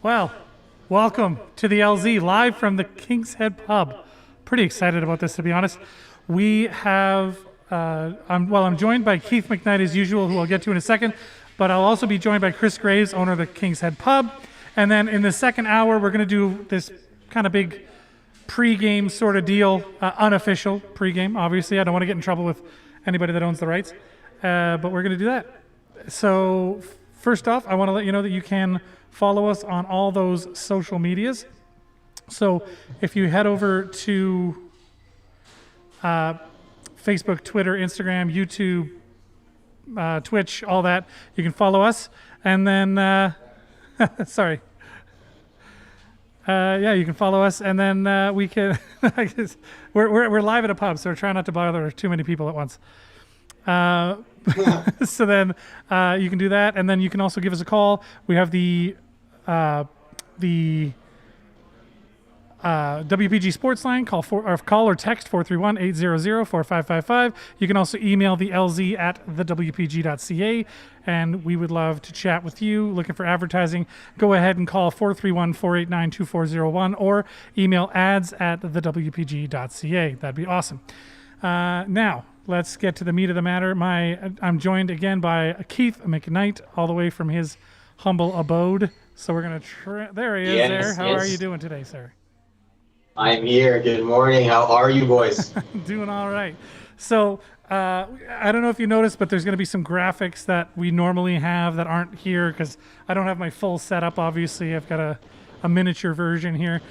Well, welcome to the LZ live from the King's Head Pub. Pretty excited about this, to be honest. We have, I'm joined by Keith McKnight as usual, who I'll get to in a second, but I'll also be joined by Chris Graves, owner of the King's Head Pub. And then in the second hour, we're going to do this kind of big pre-game sort of deal, unofficial pre-game, obviously. I don't want to get in trouble with anybody that owns the rights, but we're going to do that. So first off, I want to let you know that you can follow us on all those social medias. So if you head over to Facebook, Twitter, Instagram, YouTube, Twitch, all that, you can follow us. And then, sorry. You can follow us, and then we can. I guess we're live at a pub, so we're trying not to bother too many people at once. So then you can do that, and then you can also give us a call. We have the WPG Sports Line. Call or text 431-800-4555. You can also email the LZ at thewpg.ca, and we would love to chat with you. Looking for advertising, go ahead and call 431-489-2401 or email ads at thewpg.ca. That'd be awesome. Now, let's get to the meat of the matter. I'm joined again by Keith McKnight, all the way from his humble abode. So we're going to there he is. Yes, there. How are you doing today, sir? I'm here. Good morning. How are you boys? Doing all right. So I don't know if you noticed, but there's going to be some graphics that we normally have that aren't here because I don't have my full setup. Obviously, I've got a miniature version here.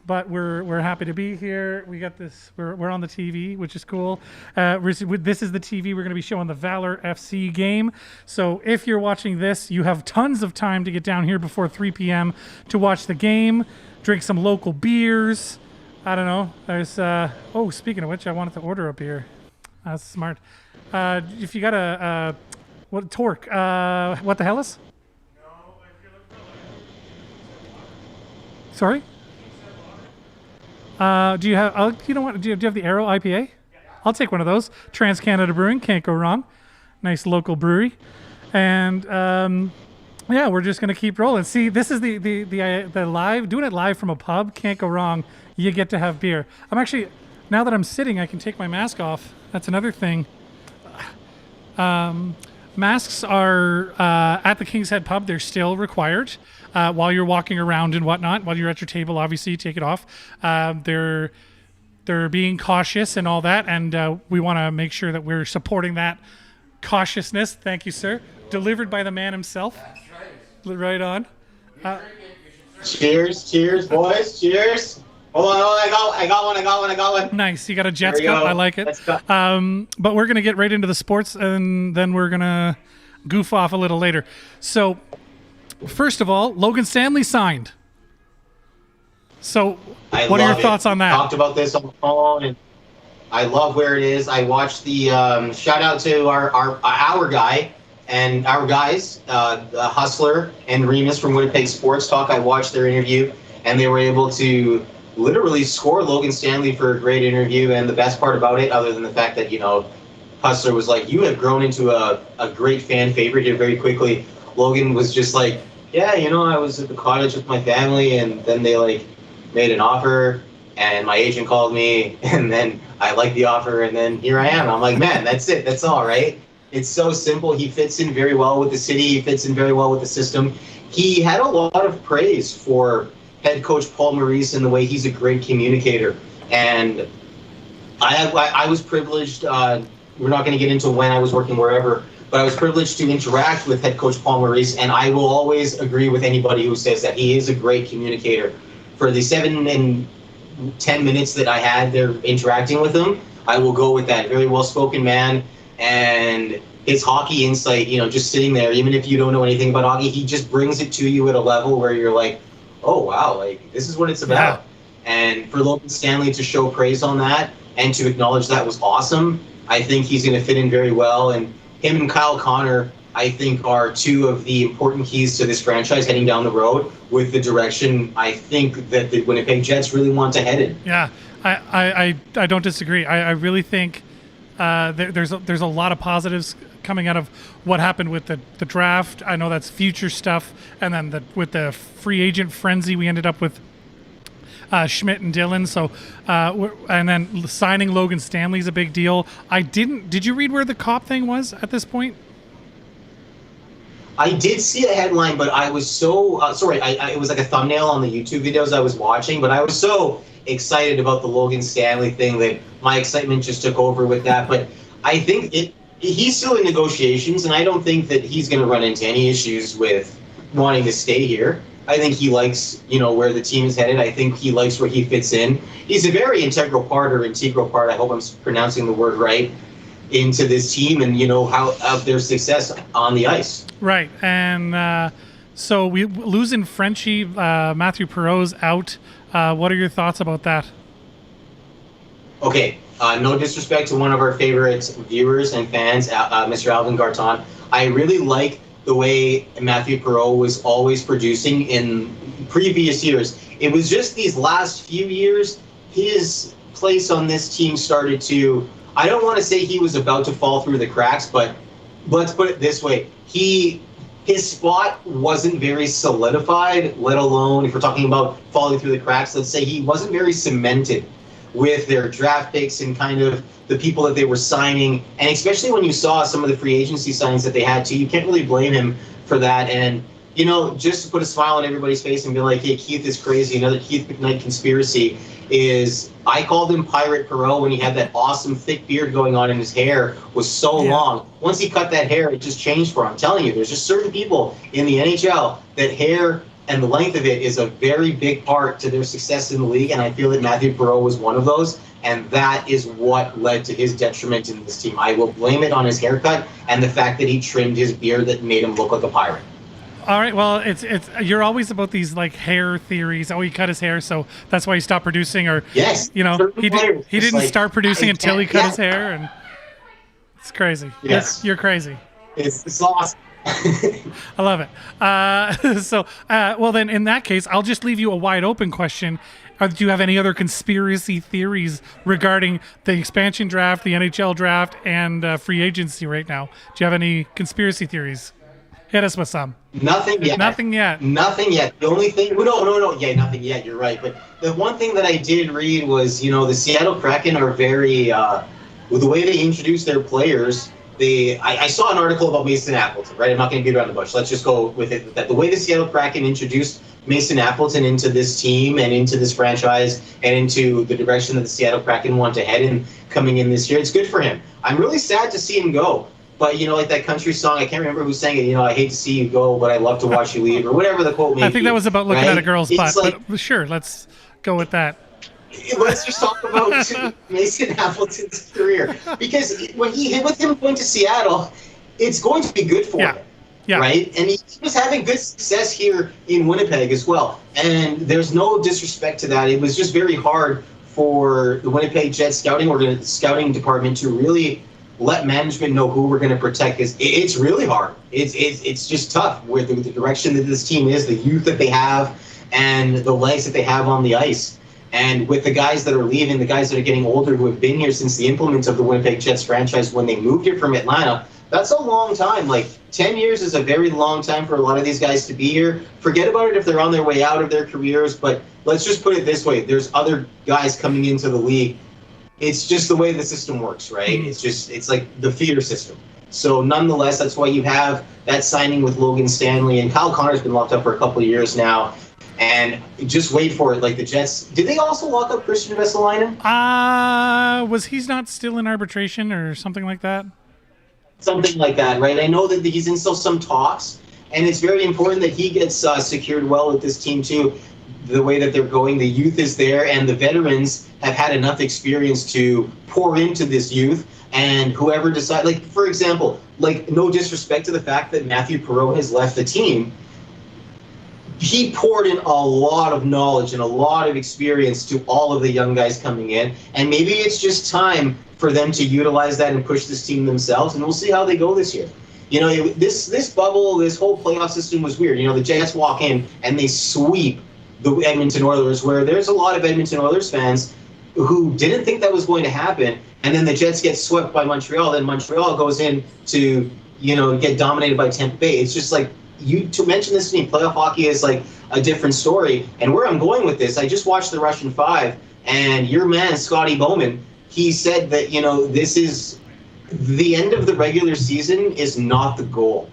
But we're happy to be here. We got this. We're on the TV, which is cool. This is the TV we're going to be showing the Valour FC game. So if you're watching this, you have tons of time to get down here before 3 p.m. to watch the game, drink some local beers. I don't know. There's speaking of which, I wanted to order a beer. That's smart. If you got a Torque, what the hell is? Sorry. Do you have? You know what? Do you have the Arrow IPA? I'll take one of those. Trans Canada Brewing, can't go wrong. Nice local brewery, and we're just gonna keep rolling. See, this is the live, doing it live from a pub. Can't go wrong. You get to have beer. I'm actually, now that I'm sitting, I can take my mask off. That's another thing. Masks are at the King's Head Pub. They're still required. While you're walking around and whatnot, while you're at your table, obviously you take it off. They're being cautious and all that, and we want to make sure that we're supporting that cautiousness. Thank you, sir. Delivered by the man himself. That's right. Right on. Cheers, boys. Cheers. Hold on, I got one. Nice. You got a Jets cup. I like it. But we're gonna get right into the sports, and then we're gonna goof off a little later. So. First of all, Logan Stanley signed. So, what are your thoughts on that? Talked about this on the phone, and I love where it is. I watched the shout out to our guy and our guys, Hustler and Remus from Winnipeg Sports Talk. I watched their interview, and they were able to literally score Logan Stanley for a great interview. And the best part about it, other than the fact that Hustler was like, "You have grown into a great fan favorite here very quickly." Logan was just like, yeah, I was at the cottage with my family, and then they made an offer, and my agent called me, and then I liked the offer, and then here I am. I'm like, man, that's it. That's all, right? It's so simple. He fits in very well with the city. He fits in very well with the system. He had a lot of praise for head coach Paul Maurice and the way he's a great communicator. And I was privileged. We're not going to get into when I was working wherever, but I was privileged to interact with head coach Paul Maurice, and I will always agree with anybody who says that he is a great communicator. For the 7 and 10 minutes that I had there interacting with him, I will go with that. Very well-spoken man, and his hockey insight, just sitting there, even if you don't know anything about hockey, he just brings it to you at a level where you're like, oh, wow, this is what it's about. Yeah. And for Logan Stanley to show praise on that and to acknowledge that was awesome, I think he's going to fit in very well. And him and Kyle Connor, I think, are two of the important keys to this franchise heading down the road with the direction I think that the Winnipeg Jets really want to head in. Yeah, I don't disagree. I really think there's a lot of positives coming out of what happened with the draft. I know that's future stuff, and then with the free agent frenzy, we ended up with Schmidt and Dillon. So, and then signing Logan Stanley is a big deal. Did you read where the Cop thing was at this point? I did see a headline, but I was so sorry. It was like a thumbnail on the YouTube videos I was watching, but I was so excited about the Logan Stanley thing that my excitement just took over with that. But I think he's still in negotiations, and I don't think that he's going to run into any issues with wanting to stay here. I think he likes, where the team is headed. I think he likes where he fits in. He's a very integral part, I hope I'm pronouncing the word right, into this team and, how of their success on the ice. Right. And so we losing Frenchie, Matthew Perreault's out. What are your thoughts about that? Okay. No disrespect to one of our favorite viewers and fans, Mr. Alvin Garton. I really like the way Matthew Perreault was always producing in previous years. It was just these last few years, his place on this team started to, I don't want to say he was about to fall through the cracks, but let's put it this way. His spot wasn't very solidified, let alone, if we're talking about falling through the cracks, let's say he wasn't very cemented with their draft picks and kind of the people that they were signing. And especially when you saw some of the free agency signings that they had too, you can't really blame him for that. And, just to put a smile on everybody's face and be like, hey, Keith is crazy. Another Keith McKnight conspiracy is, I called him Pirate Perreault when he had that awesome thick beard going on and his hair was so long. Once he cut that hair, it just changed for him. I'm telling you, there's just certain people in the NHL that hair and the length of it is a very big part to their success in the league, and I feel that Matthew Perreault was one of those, and that is what led to his detriment in this team. I will blame it on his haircut and the fact that he trimmed his beard that made him look like a pirate. All right. Well, it's you're always about these like hair theories. Oh, he cut his hair, so that's why he stopped producing. Or yes, he didn't start producing until he cut his hair, and it's crazy. Yes, you're crazy. It's awesome. I love it. Well, then in that case, I'll just leave you a wide open question. Do you have any other conspiracy theories regarding the expansion draft, the NHL draft, and free agency right now? Do you have any conspiracy theories? Hit us with some. Nothing yet. Nothing yet. Nothing yet. The only thing, no. Yeah, nothing yet. You're right. But the one thing that I did read was, the Seattle Kraken are very, with the way they introduce their players. I saw an article about Mason Appleton, right? I'm not going to beat around the bush. Let's just go with it. That the way the Seattle Kraken introduced Mason Appleton into this team and into this franchise and into the direction that the Seattle Kraken want to head in coming in this year, it's good for him. I'm really sad to see him go. But, like that country song, I can't remember who sang it, I hate to see you go, but I love to watch you leave, or whatever the quote may be. I think that was about looking at a girl's butt, like, but sure, let's go with that. Let's just talk about Mason Appleton's career. Because when with him going to Seattle, it's going to be good for him. Yeah. Right? And he was having good success here in Winnipeg as well. And there's no disrespect to that. It was just very hard for the Winnipeg Jets scouting department to really let management know who we're going to protect. It's really hard. It's just tough with the direction that this team is, the youth that they have, and the legs that they have on the ice. And with the guys that are leaving, the guys that are getting older who have been here since the implement of the Winnipeg Jets franchise when they moved here from Atlanta, that's a long time. Like 10 years is a very long time for a lot of these guys to be here. Forget about it if they're on their way out of their careers, but let's just put it this way. There's other guys coming into the league. It's just the way the system works, right? It's like the feeder system. So nonetheless, that's why you have that signing with Logan Stanley, and Kyle Connor's been locked up for a couple of years now. And just wait for it. Like the Jets, did they also lock up Christian Vesalainen? Was he not still in arbitration or something like that? Something like that, right? I know that he's in still some talks, and it's very important that he gets secured well with this team too. The way that they're going, the youth is there, and the veterans have had enough experience to pour into this youth. And whoever decides, like for example, like no disrespect to the fact that Matthew Perreault has left the team, he poured in a lot of knowledge and a lot of experience to all of the young guys coming in, and maybe it's just time for them to utilize that and push this team themselves, and we'll see how they go this year. This bubble, this whole playoff system was weird. The Jets walk in and they sweep the Edmonton Oilers, where there's a lot of Edmonton Oilers fans who didn't think that was going to happen, and then the Jets get swept by Montreal. Then Montreal goes in to get dominated by Tampa Bay. It's just like, you to mention this to me, playoff hockey is like a different story. And where I'm going with this, I just watched the Russian 5, and your man, Scotty Bowman, he said that, this is the end of the regular season is not the goal,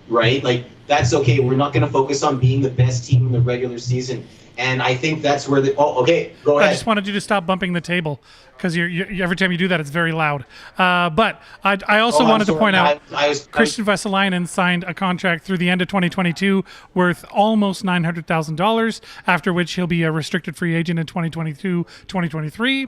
right? Like, that's okay. We're not going to focus on being the best team in the regular season. And I think that's where okay, go ahead. I just wanted you to stop bumping the table, because you every time you do that, it's very loud. But I also wanted to point out Christian Vesalainen signed a contract through the end of 2022 worth almost $900,000, after which he'll be a restricted free agent in 2022, 2023.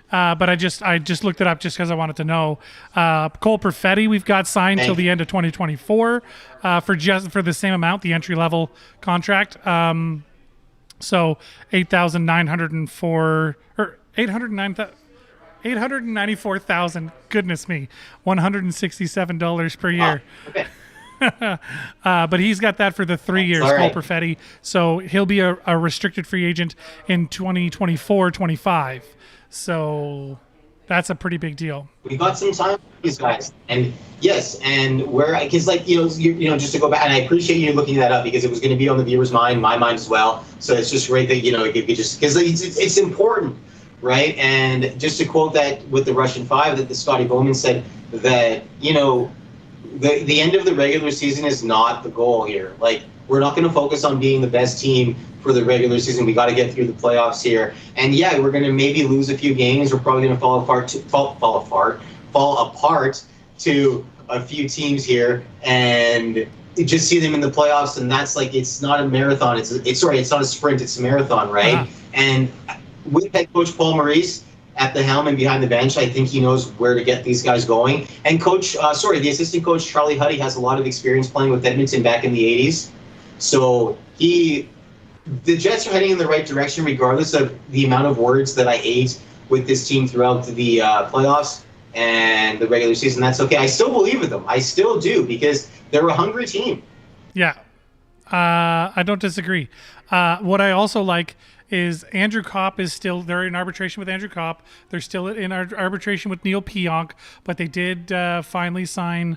But I just looked it up just because I wanted to know. Cole Perfetti we've got signed till the end of 2024 for the same amount, the entry level contract. So $894,000. Goodness me, $167 per year. Okay. But he's got that for the 3 years, Cole Perfetti. So he'll be a restricted free agent in 2024-25. So that's a pretty big deal. We got some time for these guys, and yes, and because just to go back, and I appreciate you looking that up, because it was going to be on the viewer's mind, my mind as well. So it's just great that it could just, because it's important, right? And just to quote that with the Russian 5, that the Scotty Bowman said that the end of the regular season is not the goal here. Like, we're not going to focus on being the best team for the regular season. We got to get through the playoffs here. And yeah, we're going to maybe lose a few games. We're probably going to fall apart to a few teams here, and just see them in the playoffs. And that's like, it's not a marathon. It's not a sprint. It's a marathon, right? Uh-huh. And with head coach Paul Maurice at the helm and behind the bench, I think he knows where to get these guys going. And the assistant coach Charlie Huddy has a lot of experience playing with Edmonton back in the 80s. So the Jets are heading in the right direction, regardless of the amount of words that I ate with this team throughout the playoffs and the regular season. That's okay. I still believe in them. I still do, because they're a hungry team. Yeah, I don't disagree. What I also like is Andrew Kopp is still, they're in arbitration with Andrew Kopp. They're still in arbitration with Neil Pionk, but they did finally sign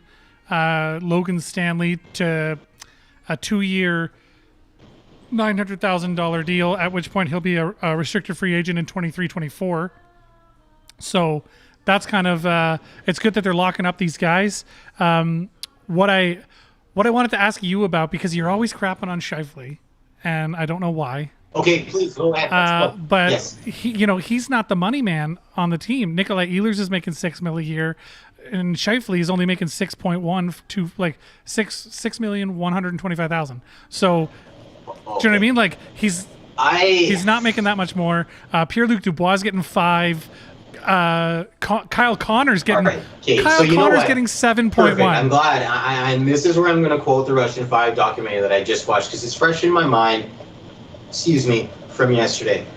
Logan Stanley to a 2-year, $900,000 deal, at which point he'll be a restricted free agent in 23-24. So that's kind of it's good that they're locking up these guys. What I wanted to ask you about, because you're always crapping on Scheifele, and I don't know why. Okay, please go ahead. But yes. He's not the money man on the team. Nikolai Ehlers is making $6 million a year, and Scheifele is only making 6.1 to like $6,125,000. So, do you know what I mean? Like, he's not making that much more. Pierre-Luc Dubois is getting 5. Kyle Connor's getting getting 7.1. I'm glad. And this is where I'm going to quote the Russian 5 documentary that I just watched, because it's fresh in my mind. From yesterday.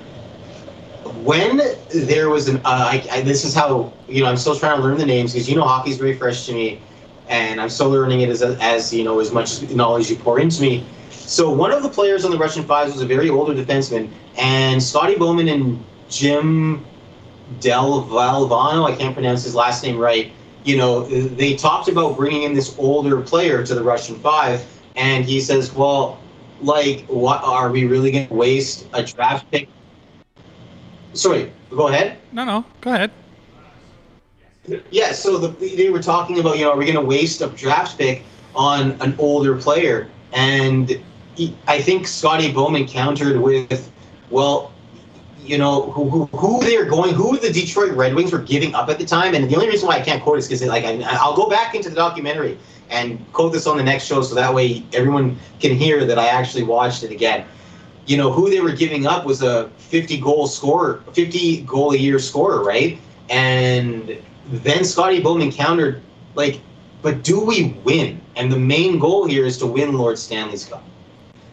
When there was this is how, I'm still trying to learn the names, because hockey's very fresh to me, and I'm still learning it as much knowledge you pour into me. So one of the players on the Russian 5s was a very older defenseman, and Scotty Bowman and Jim Del Valvano, I can't pronounce his last name right, they talked about bringing in this older player to the Russian 5, and he says, well, like, what are we really going to waste a draft pick? Sorry, go ahead. No, go ahead. Yeah, so they were talking about, are we going to waste a draft pick on an older player? And I think Scotty Bowman countered with, well, who the Detroit Red Wings were giving up at the time. And the only reason why I can't quote is because I'll go back into the documentary and quote this on the next show, so that way everyone can hear that I actually watched it again. Who they were giving up was a 50 goal a year scorer, right? And then Scotty Bowman countered, like, but do we win? And the main goal here is to win Lord Stanley's Cup.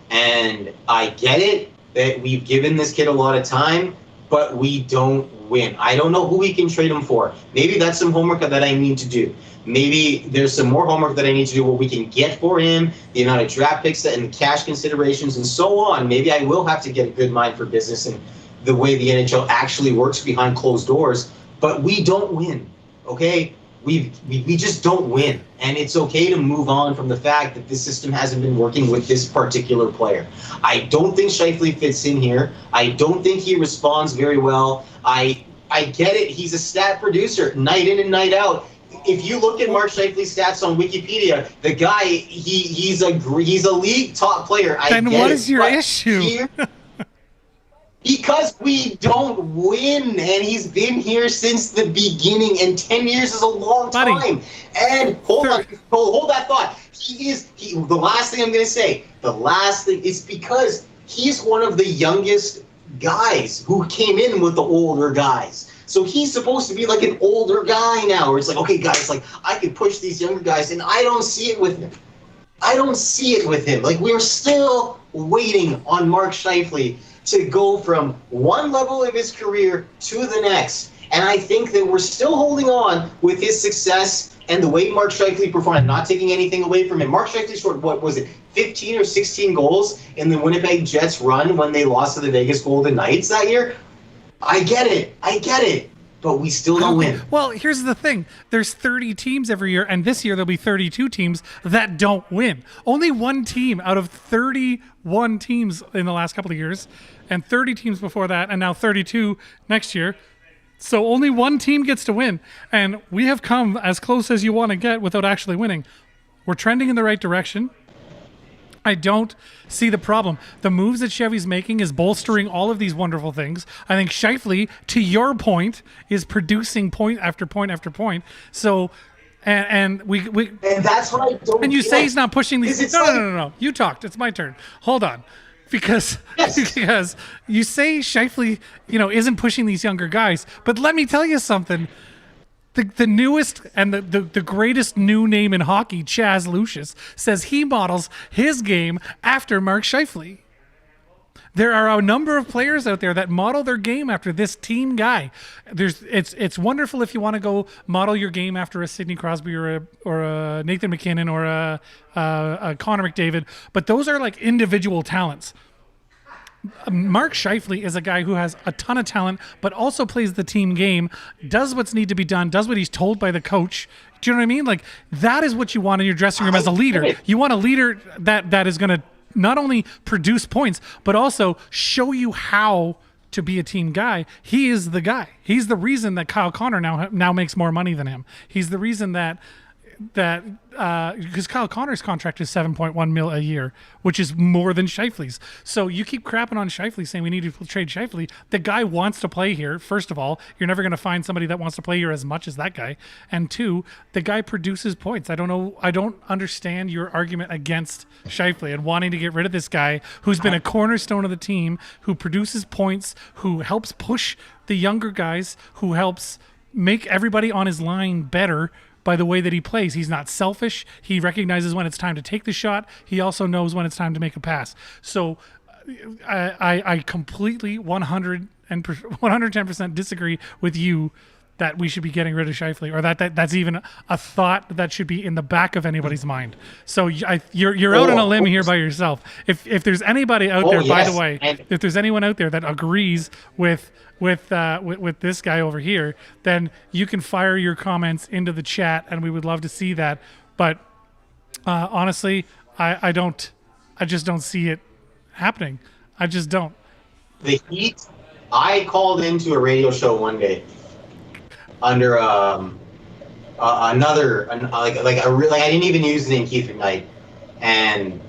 And I get it that we've given this kid a lot of time, but we don't win. I don't know who we can trade him for. Maybe that's some homework that I need to do. Maybe there's some more homework that I need to do, what we can get for him, the amount of draft picks and cash considerations and so on. Maybe I will have to get a good mind for business and the way the NHL actually works behind closed doors. But we don't win, okay? we just don't win, and it's okay to move on from the fact that this system hasn't been working with this particular player. I don't think Scheifele fits in here. I don't think he responds very well. I get it. He's a stat producer, night in and night out. If you look at Mark Scheifele's stats on Wikipedia, the guy he's a league top player. Then what is your issue? Because we don't win, and he's been here since the beginning, and 10 years is a long time. And hold that thought. The last thing I'm going to say, is because he's one of the youngest guys who came in with the older guys. So he's supposed to be like an older guy now, where it's like, okay, guys, like, I can push these younger guys, and I don't see it with him. Like, we're still waiting on Mark Scheifele to go from one level of his career to the next. And I think that we're still holding on with his success and the way Mark Scheifele performed. I'm not taking anything away from him. Mark Scheifele scored, 15 or 16 goals in the Winnipeg Jets run when they lost to the Vegas Golden Knights that year? I get it. But we still don't win. Well, here's the thing. There's 30 teams every year, and this year there'll be 32 teams that don't win. Only one team out of 31 teams in the last couple of years, and 30 teams before that, and now 32 next year. So only one team gets to win, and we have come as close as you want to get without actually winning. We're trending in the right direction. I don't see the problem. The moves that Chevy's making is bolstering all of these wonderful things. I think Scheifele, to your point, is producing point after point after point. So, and that's what I don't. And you get. say he's not pushing these. No. You talked. It's my turn. Hold on. Because you say Scheifele, isn't pushing these younger guys. But let me tell you something. The newest and the greatest new name in hockey, Chaz Lucius, says he models his game after Mark Scheifele. There are a number of players out there that model their game after this team guy. It's wonderful if you want to go model your game after a Sidney Crosby or a Nathan McKinnon or a Connor McDavid, but those are like individual talents. Mark Scheifele is a guy who has a ton of talent, but also plays the team game, does what's need to be done, does what he's told by the coach. Do you know what I mean? Like, that is what you want in your dressing room as a leader. You want a leader that is going to not only produce points, but also show you how to be a team guy. He is the guy. He's the reason that Kyle Connor now makes more money than him. He's the reason that because Kyle Connor's contract is $7.1 million a year, which is more than Scheifele's. So you keep crapping on Scheifele, saying we need to trade Scheifele. The guy wants to play here. First of all, you're never going to find somebody that wants to play here as much as that guy. And two, the guy produces points. I don't understand your argument against Scheifele and wanting to get rid of this guy who's been a cornerstone of the team, who produces points, who helps push the younger guys, who helps make everybody on his line better by the way that he plays. He's not selfish. He recognizes when it's time to take the shot. He also knows when it's time to make a pass. So I completely 110% disagree with you that we should be getting rid of Scheifele, or that's even a thought that should be in the back of anybody's mind. So you're out on a limb here by yourself. If there's anybody out there, by the way, if there's anyone out there that agrees with this guy over here, then you can fire your comments into the chat, and we would love to see that. But honestly, I just don't see it happening. I just don't. The Heat. I called into a radio show one day under I didn't even use the name Keith McKnight, and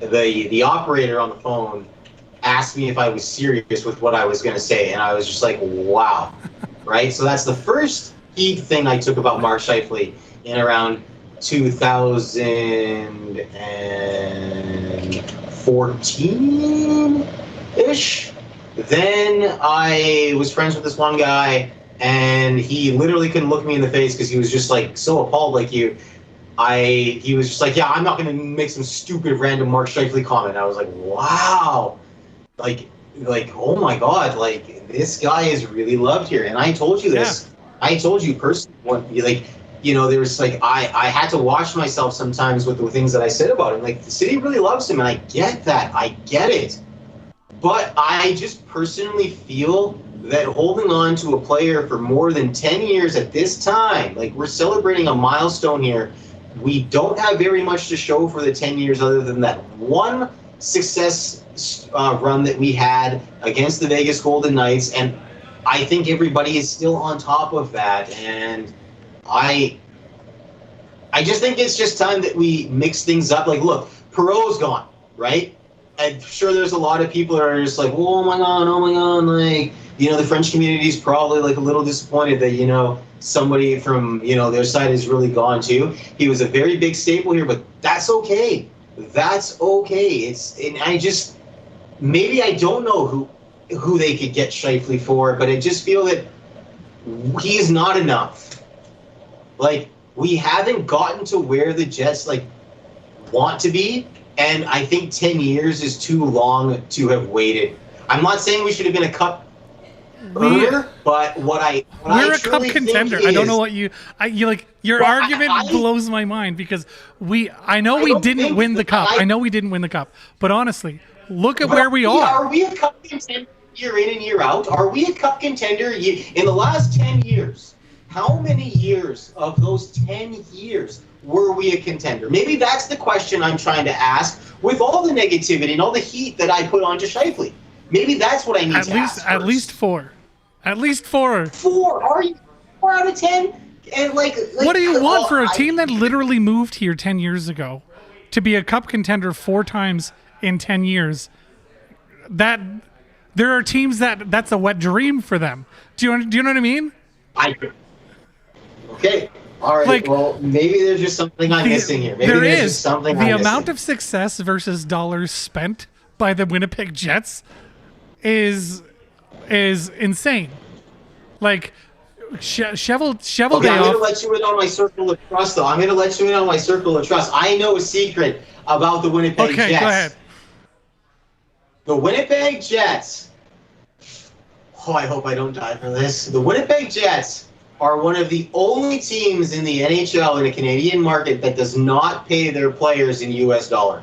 the operator on the phone asked me if I was serious with what I was going to say, and I was just like, wow. Right? So that's the first Heat thing I took about Mark Scheifele in around 2014-ish. Then I was friends with this one guy, and he literally couldn't look me in the face because he was just like so appalled like you. He was just like, yeah, I'm not going to make some stupid random Mark Scheifele comment. I was like, wow. Like, oh my God, like, this guy is really loved here. And I told you this. Yeah. I told you personally, there was like, I had to watch myself sometimes with the things that I said about him. Like, the city really loves him, and I get that. I get it. But I just personally feel that holding on to a player for more than 10 years at this time, like we're celebrating a milestone here. We don't have very much to show for the 10 years other than that one success run that we had against the Vegas Golden Knights. And I think everybody is still on top of that. And I just think it's just time that we mix things up. Like, look, Perreault's gone, right? I'm sure there's a lot of people that are just like, oh my God, like, you know, the French community is probably like a little disappointed that, you know, somebody from, you know, their side is really gone too. He was a very big staple here, but that's okay. That's okay. And I just, maybe I don't know who they could get Scheifele for, but I just feel that he's not enough. Like, we haven't gotten to where the Jets, like, want to be, and I think 10 years is too long to have waited. I'm not saying we should have been a cup earlier, but we're a cup contender. I don't know what you like. Your argument blows my mind because I know we didn't win the cup. I know we didn't win the cup, but honestly, look at where we are. Are we a cup contender year in and year out? Are we a cup contender in the last 10 years? How many years of those 10 years were we a contender? Maybe that's the question I'm trying to ask with all the negativity and all the heat that I put onto Scheifele. Maybe that's what I need to ask first. At least four. At least four. 4? Are you 4 out of 10? And like what do you want for a team that literally moved here 10 years ago to be a cup contender 4 times in 10 years? That there are teams that's a wet dream for them. Do you know what I mean? Okay. All right. Like, well, maybe there's just something I'm missing here. Maybe there's just something the amount of success versus dollars spent by the Winnipeg Jets is insane. Like shovel day I'm off. going to let you in on my circle of trust, though. I'm going to let you in on my circle of trust. I know a secret about the Winnipeg Jets. Okay, go ahead. The Winnipeg Jets. Oh, I hope I don't die for this. The Winnipeg Jets are one of the only teams in the NHL in the Canadian market that does not pay their players in U.S. dollar.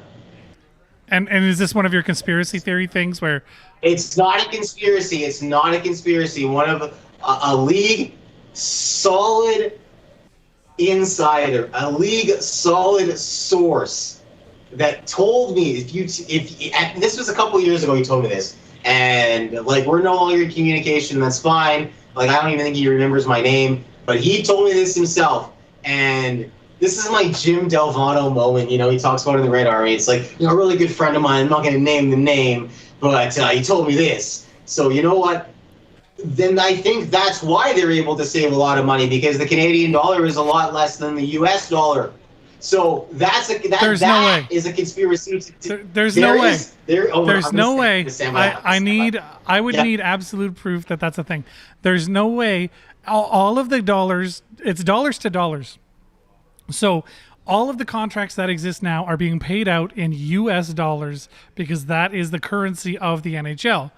And is this one of your conspiracy theory things where... It's not a conspiracy. It's not a conspiracy. One of a league solid insider, a league solid source that told me if this was a couple years ago, he told me this, and like we're no longer in communication. That's fine. Like I don't even think he remembers my name, but he told me this himself, and this is my Jim Delvano moment. You know, he talks about it in the Red Army. It's like, you know, a really good friend of mine. I'm not going to name the name, but he told me this. So you know what? Then I think that's why they're able to save a lot of money, because the Canadian dollar is a lot less than the U.S. dollar. So that is a conspiracy. There's no way. There's no way. I would need absolute proof that that's a thing. There's no way. All of the dollars, it's dollars to dollars. So all of the contracts that exist now are being paid out in U.S. dollars because that is the currency of the NHL.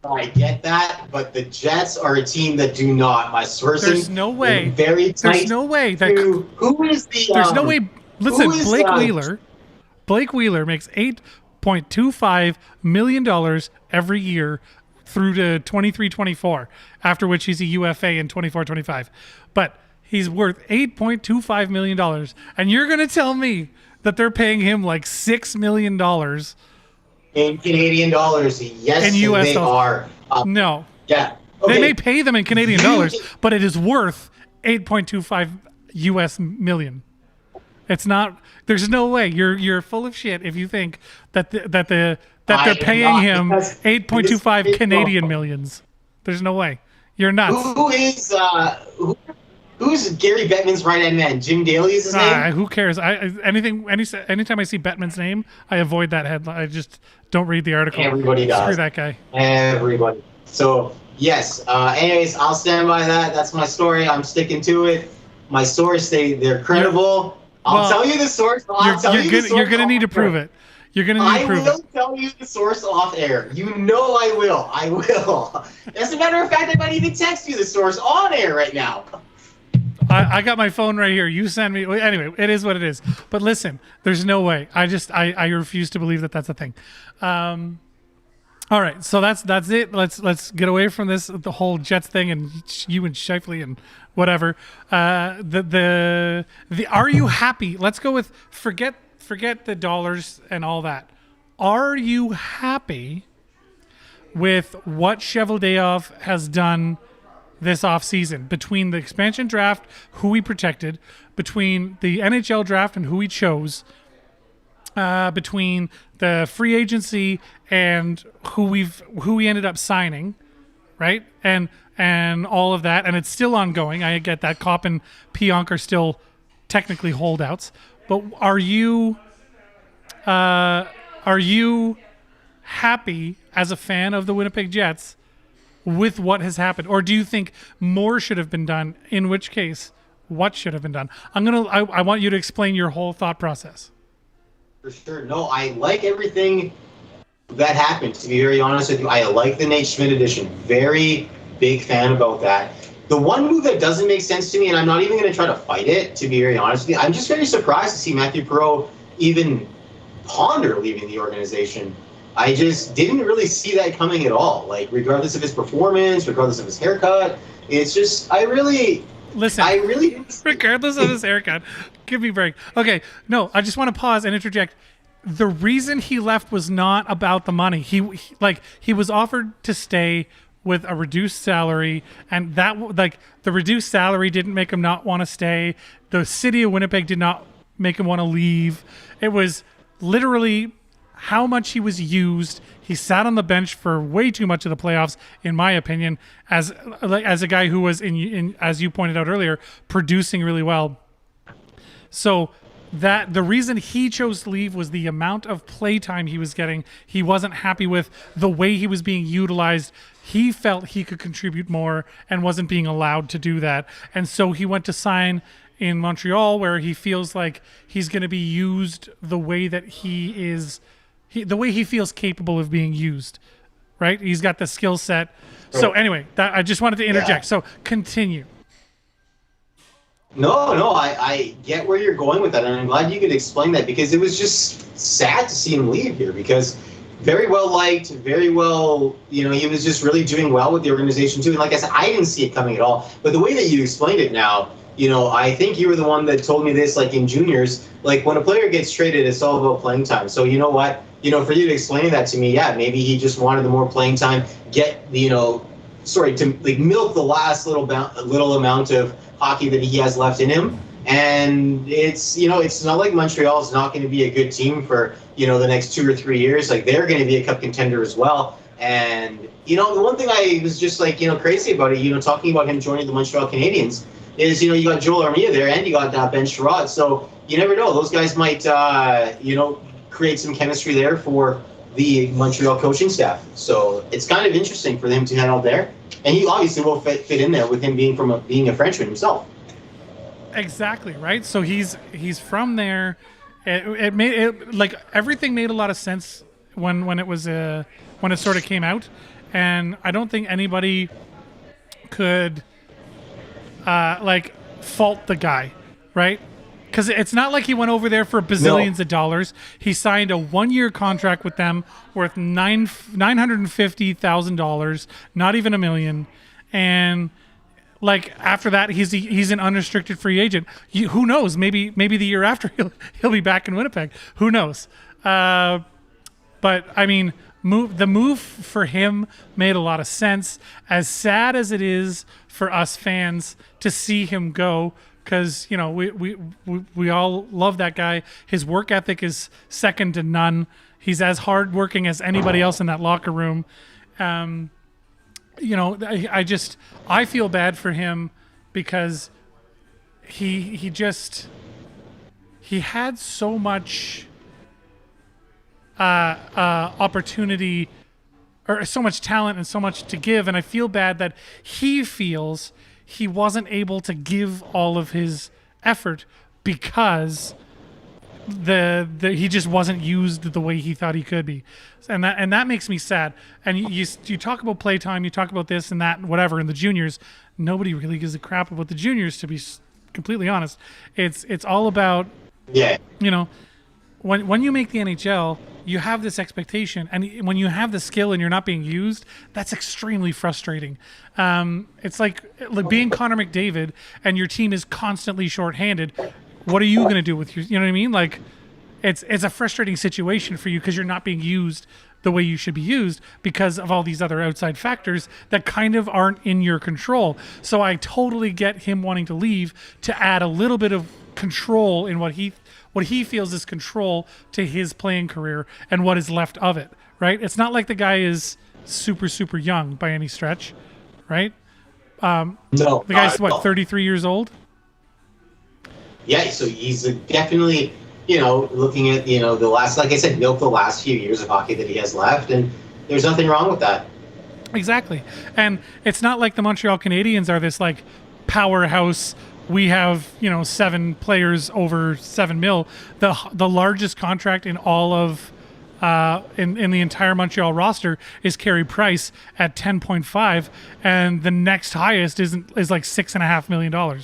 I get that, but the Jets are a team that do not. My sourcing. There's no way. Very tight. There's no way that. Who is the? There's no way. Listen, Blake Wheeler makes $8.25 million every year through to 23-24, after which he's a UFA in 24-25. But he's worth $8.25 million, and you're going to tell me that they're paying him like $6 million in Canadian dollars? Yes, in US they dollars. are. No. Yeah. Okay. They may pay them in Canadian dollars, but it is worth $8.25 US million. It's not. There's no way. You're full of shit if you think that they're paying him $8.25 Canadian millions. There's no way. You're nuts. Who's Gary Bettman's right-hand man? Jim Daly is his name? Who cares? Anytime I see Bettman's name, I avoid that headline. I just don't read the article. Everybody does. Screw that guy. Everybody. So, yes. Anyways, I'll stand by that. That's my story. I'm sticking to it. My source, they're credible. I'll tell you the source. You're going to need to prove it. You're going to need to prove it. I will tell you the source off air. You know I will. I will. As a matter of fact, I might even text you the source on air right now. I got my phone right here. You send me. Anyway, it is what it is. But listen, there's no way. I refuse to believe that that's a thing. All right, so that's it. Let's get away from this the whole Jets thing and you and Shifley and whatever. The are you happy? Let's go with forget the dollars and all that. Are you happy with what Cheveldayoff has done this offseason between the expansion draft, who he protected, between the NHL draft and who he chose, between the free agency and who we ended up signing, right? And all of that, and it's still ongoing. I get that Kopp and Pionk are still technically holdouts, but are you happy as a fan of the Winnipeg Jets with what has happened, or do you think more should have been done? In which case, what should have been done? I want you to explain your whole thought process. For sure. No, I like everything that happened, to be very honest with you. I like the Nate Schmidt edition. Very big fan about that. The one move that doesn't make sense to me, and I'm not even going to try to fight it, to be very honest with you, I'm just very surprised to see Matthew Perreault even ponder leaving the organization. I just didn't really see that coming at all. Like, regardless of his performance, regardless of his haircut, it's just, I really regardless of his haircut, give me a break. Okay, no, I just want to pause and interject. The reason he left was not about the money. He was offered to stay with a reduced salary, and that, like, the reduced salary didn't make him not want to stay. The city of Winnipeg did not make him want to leave. It was literally how much he was used. He sat on the bench for way too much of the playoffs, in my opinion, as a guy who was in as you pointed out earlier, producing really well. So that the reason he chose to leave was the amount of play time he was getting. He wasn't happy with the way he was being utilized. He felt he could contribute more and wasn't being allowed to do that. And so he went to sign in Montreal, where he feels like he's going to be used the way that the way he feels capable of being used, right? He's got the skill set. So anyway, I just wanted to interject. Yeah. So continue. No, I get where you're going with that, and I'm glad you could explain that, because it was just sad to see him leave here, because very well liked, very well, he was just really doing well with the organization too. And like I said, I didn't see it coming at all. But the way that you explained it now, I think you were the one that told me this, like in juniors, like when a player gets traded, it's all about playing time. So you know what? For you to explain that to me, yeah, maybe he just wanted the more playing time, to like milk the last little amount of hockey that he has left in him. And it's not like Montreal is not going to be a good team for, the next 2 or 3 years. Like, they're going to be a cup contender as well. And, the one thing I was just like, crazy about it, talking about him joining the Montreal Canadiens is, you got Joel Armia there and you got Ben Sherrod. So you never know. Those guys might, create some chemistry there for the Montreal coaching staff. So it's kind of interesting for them to head out there. And he obviously will fit in there with him being a Frenchman himself. Exactly, right? So he's from there. It made it, like, everything made a lot of sense when it was when it sort of came out, and I don't think anybody could fault the guy, right? Because it's not like he went over there for bazillions of dollars. He signed a 1-year contract with them worth $950,000, not even $1 million, and like after that, he's an unrestricted free agent. Who knows? Maybe the year after he'll be back in Winnipeg. Who knows? But I mean, the move for him made a lot of sense. As sad as it is for us fans to see him go, because we all love that guy. His work ethic is second to none. He's as hardworking as anybody else in that locker room. I feel bad for him because he had so much opportunity, or so much talent and so much to give, and I feel bad that he feels he wasn't able to give all of his effort because he just wasn't used the way he thought he could be, and that makes me sad. And you talk about playtime, you talk about this and that, whatever. In the juniors, nobody really gives a crap about the juniors, to be completely honest. It's all about when you make the NHL, you have this expectation, and when you have the skill and you're not being used, that's extremely frustrating. It's like being Connor McDavid and your team is constantly shorthanded. What are you going to do with your? You know what I mean? Like, it's a frustrating situation for you because you're not being used the way you should be used because of all these other outside factors that kind of aren't in your control. So I totally get him wanting to leave to add a little bit of control in what he feels is control to his playing career and what is left of it, right? It's not like the guy is super, super young by any stretch, right? No. The guy's, 33 years old? Yeah, so he's definitely, looking at, the last, like I said, milk the last few years of hockey that he has left, and there's nothing wrong with that. Exactly. And it's not like the Montreal Canadiens are this, like, powerhouse. We have, 7 players over $7 million. The largest contract in all of in the entire Montreal roster is Carey Price at 10.5, and the next highest is like $6.5 million.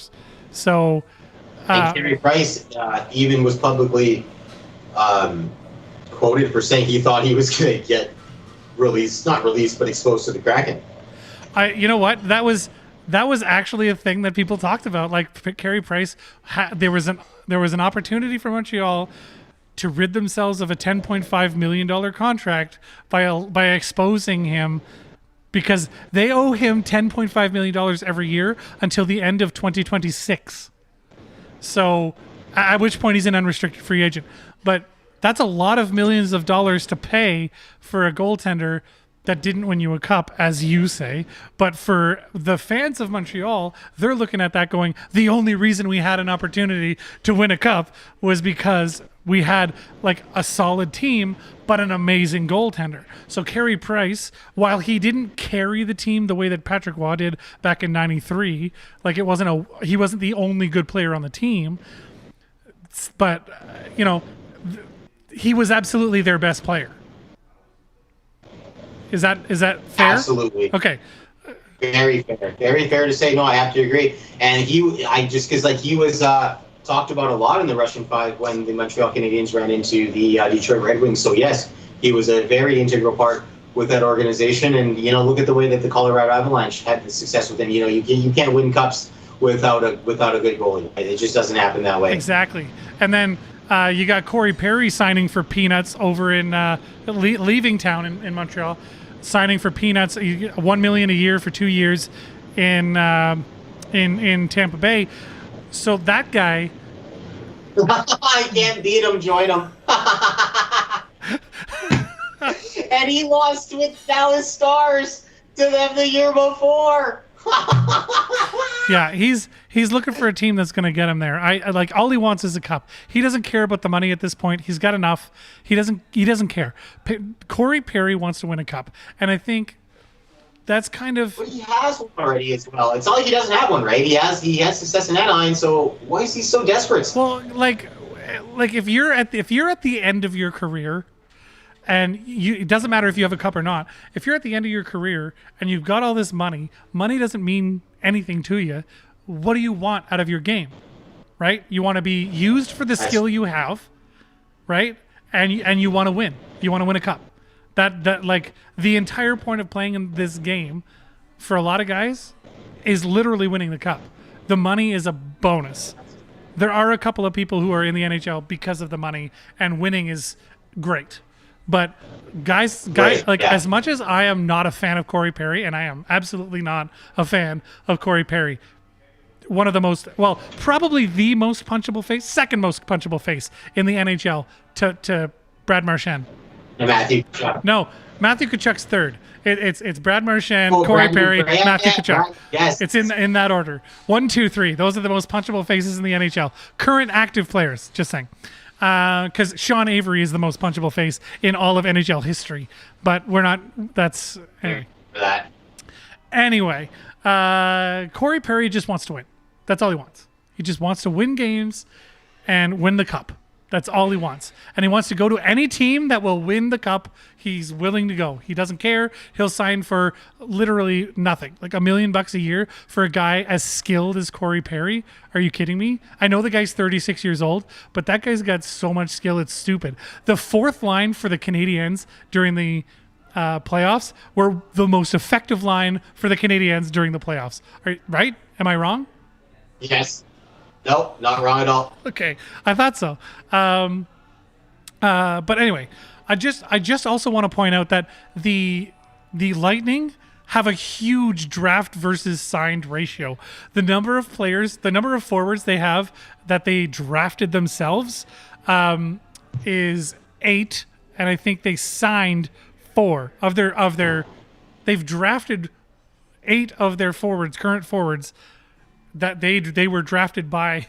So, and Carey Price even was publicly quoted for saying he thought he was going to get not released, but exposed to the Kraken. You know what? That was actually a thing that people talked about. Like Carey Price, there was an opportunity for Montreal to rid themselves of a $10.5 million contract by exposing him, because they owe him $10.5 million every year until the end of 2026. So, at which point he's an unrestricted free agent. But that's a lot of millions of dollars to pay for a goaltender that didn't win you a cup, as you say. But for the fans of Montreal, they're looking at that going, the only reason we had an opportunity to win a cup was because we had like a solid team, but an amazing goaltender. So Carey Price, while he didn't carry the team the way that Patrick Waugh did back in '93, like he wasn't the only good player on the team, but he was absolutely their best player. Is that fair? Absolutely. Okay. Very fair to say. No, I have to agree. And he was talked about a lot in the Russian Five when the Montreal Canadiens ran into the Detroit Red Wings. So yes, he was a very integral part with that organization. And look at the way that the Colorado Avalanche had the success with him. You can't win cups without a good goalie. It just doesn't happen that way. Exactly. And then you got Corey Perry signing for peanuts over in leaving town in Montreal, signing for peanuts, $1 million a year for 2 years in Tampa Bay. So that guy, I can't beat him. Join him. And he lost with Dallas Stars to them the year before. Yeah, he's looking for a team that's going to get him there. I like, all he wants is a cup. He doesn't care about the money at this point. He's got enough. He doesn't care. Corey Perry wants to win a cup, and I think that's kind of. But he has one already as well. It's not like he doesn't have one, right? He has success in Anaheim. So why is he so desperate? Well, like if you're at the end of your career. And it doesn't matter if you have a cup or not. If you're at the end of your career and you've got all this money doesn't mean anything to you. What do you want out of your game, right? You want to be used for the skill you have, right? And you want to win. You want to win a cup. That like the entire point of playing in this game, for a lot of guys, is literally winning the cup. The money is a bonus. There are a couple of people who are in the NHL because of the money, and winning is great. But guys, as much as I am not a fan of Corey Perry, and I am absolutely not a fan of Corey Perry, probably the most punchable face, second most punchable face in the NHL to Brad Marchand. Matthew Tkachuk. No, Matthew Tkachuk's third. It's Brad Marchand, Corey Perry, Matthew Tkachuk. Yes. It's in that order. 1, 2, 3. Those are the most punchable faces in the NHL. Current active players, just saying. Because Sean Avery is the most punchable face in all of NHL history, but we're not. That's anyway. For that. Anyway, Corey Perry just wants to win. That's all he wants. He just wants to win games and win the cup. That's all he wants. And he wants to go to any team that will win the cup. He's willing to go. He doesn't care. He'll sign for literally nothing, like $1 million a year for a guy as skilled as Corey Perry. Are you kidding me? I know the guy's 36 years old, but that guy's got so much skill. It's stupid. The fourth line for the Canadiens during the playoffs were the most effective line for the Canadiens during the playoffs. Right? Am I wrong? Yes. No, not wrong at all. Okay, I thought so. But anyway, I just also want to point out that the Lightning have a huge draft versus signed ratio. The number of players, the number of forwards they have that they drafted themselves is 8, and I think they signed 4 of their. They've drafted 8 of their forwards, current forwards, that they were drafted by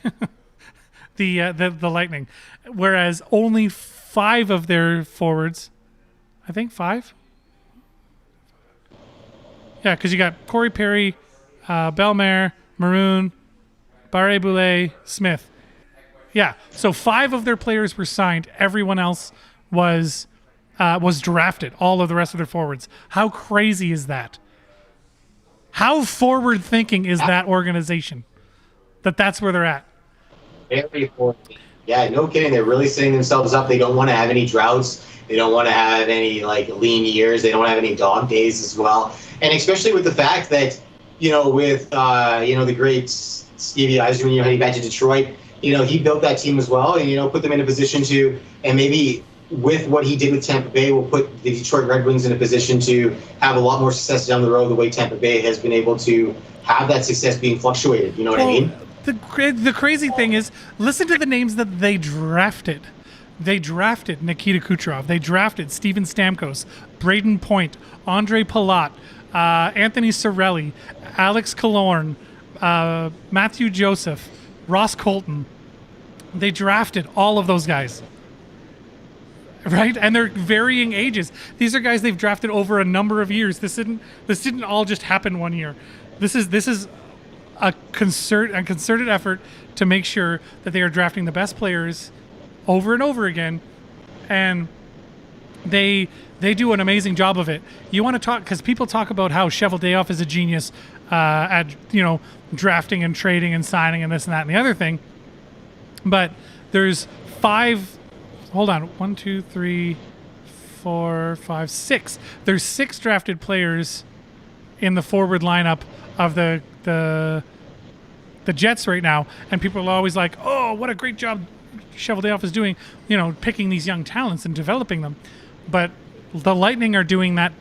the Lightning, whereas only 5 of their forwards, I think 5. Yeah, because you got Corey Perry, Bellemare, Maroon, Barré-Boulet, Smith. Yeah, so 5 of their players were signed. Everyone else was drafted. All of the rest of their forwards. How crazy is that? How forward-thinking is that organization? That's where they're at. Very important. Yeah, no kidding. They're really setting themselves up. They don't want to have any droughts. They don't want to have any lean years. They don't have any dog days as well. And especially with the fact that, with the great Stevie Yzerman, heading back to Detroit, he built that team as well, and put them in a position to, and maybe with what he did with Tampa Bay, will put the Detroit Red Wings in a position to have a lot more success down the road, the way Tampa Bay has been able to have that success being fluctuated. You know what I mean? The crazy thing is, listen to the names that they drafted. They drafted Nikita Kucherov. They drafted Steven Stamkos, Braden Point, Andre Palat, Anthony Cirelli, Alex Killorn, Matthew Joseph, Ross Colton. They drafted all of those guys. Right? And they're varying ages. These are guys they've drafted over a number of years. This didn't all just happen one year. This is a concerted effort to make sure that they are drafting the best players over and over again, and they do an amazing job of it. You want to talk, because people talk about how Cheveldayoff is a genius at drafting and trading and signing and this and that and the other thing, but there's 5. Hold on, 1, 2, 3, 4, 5, 6. There's 6 drafted players in the forward lineup of the Jets right now, and people are always like, "Oh, what a great job Cheveldayoff is doing, picking these young talents and developing them." But the Lightning are doing that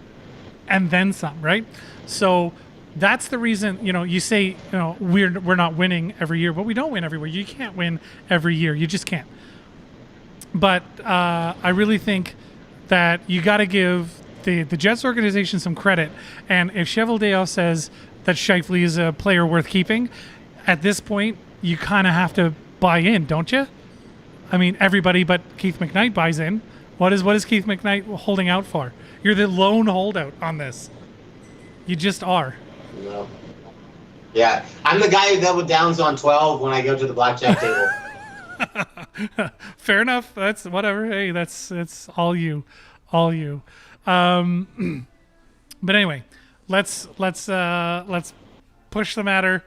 and then some, right? So that's the reason, you say, we're not winning every year, but we don't win every year. You can't win every year. You just can't. But I really think that you got to give the Jets organization some credit. And if Cheveldayoff says that Scheifele is a player worth keeping, at this point, you kind of have to buy in, don't you? I mean, everybody but Keith McKnight buys in. What is Keith McKnight holding out for? You're the lone holdout on this. You just are. No. Yeah, I'm the guy who double downs on 12 when I go to the blackjack table. Fair enough. That's whatever. Hey, it's all you. But anyway, let's push the matter.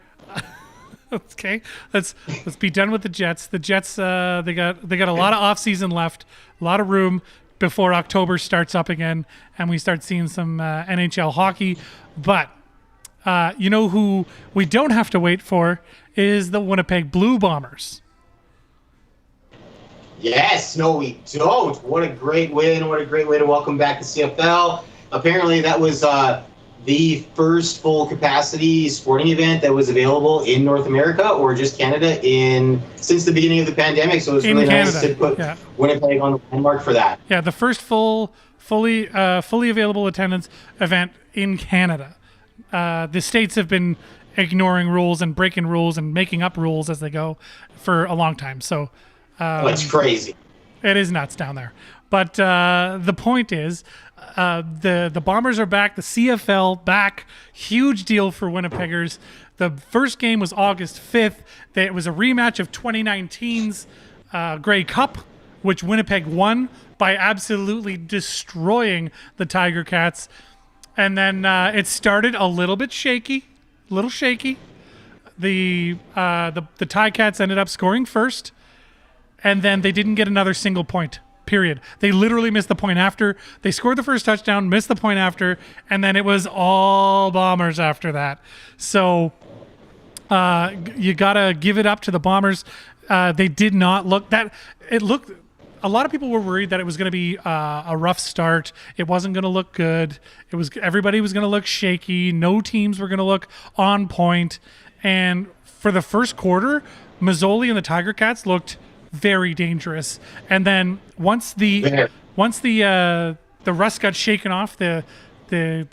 Okay, let's be done with the Jets. The Jets, they got a lot of off season left, a lot of room before October starts up again, and we start seeing some NHL hockey. But who we don't have to wait for is the Winnipeg Blue Bombers. Yes, no, we don't. What a great win! What a great way to welcome back the CFL. Apparently, that was the first full capacity sporting event that was available in North America or just Canada since the beginning of the pandemic. So it was really nice to put Winnipeg on the landmark for that. Yeah, the first fully available attendance event in Canada. The states have been ignoring rules and breaking rules and making up rules as they go for a long time. So it's crazy. It is nuts down there. But the point is, the Bombers are back. The CFL back. Huge deal for Winnipeggers. The first game was August 5th. It was a rematch of 2019's Grey Cup which Winnipeg won by absolutely destroying the Tiger Cats. And then it started a little bit shaky, The Ticats ended up scoring first, and then they didn't get another single point. Period. They literally missed the point after. They scored the first touchdown, missed the point after, and then it was all Bombers after that. So you gotta give it up to the Bombers. They did not look that. It looked. A lot of people were worried that it was going to be a rough start. It wasn't going to look good. Everybody was going to look shaky. No teams were going to look on point. And for the first quarter, Mazzoli and the Tiger Cats looked very dangerous. And then once the rust got shaken off the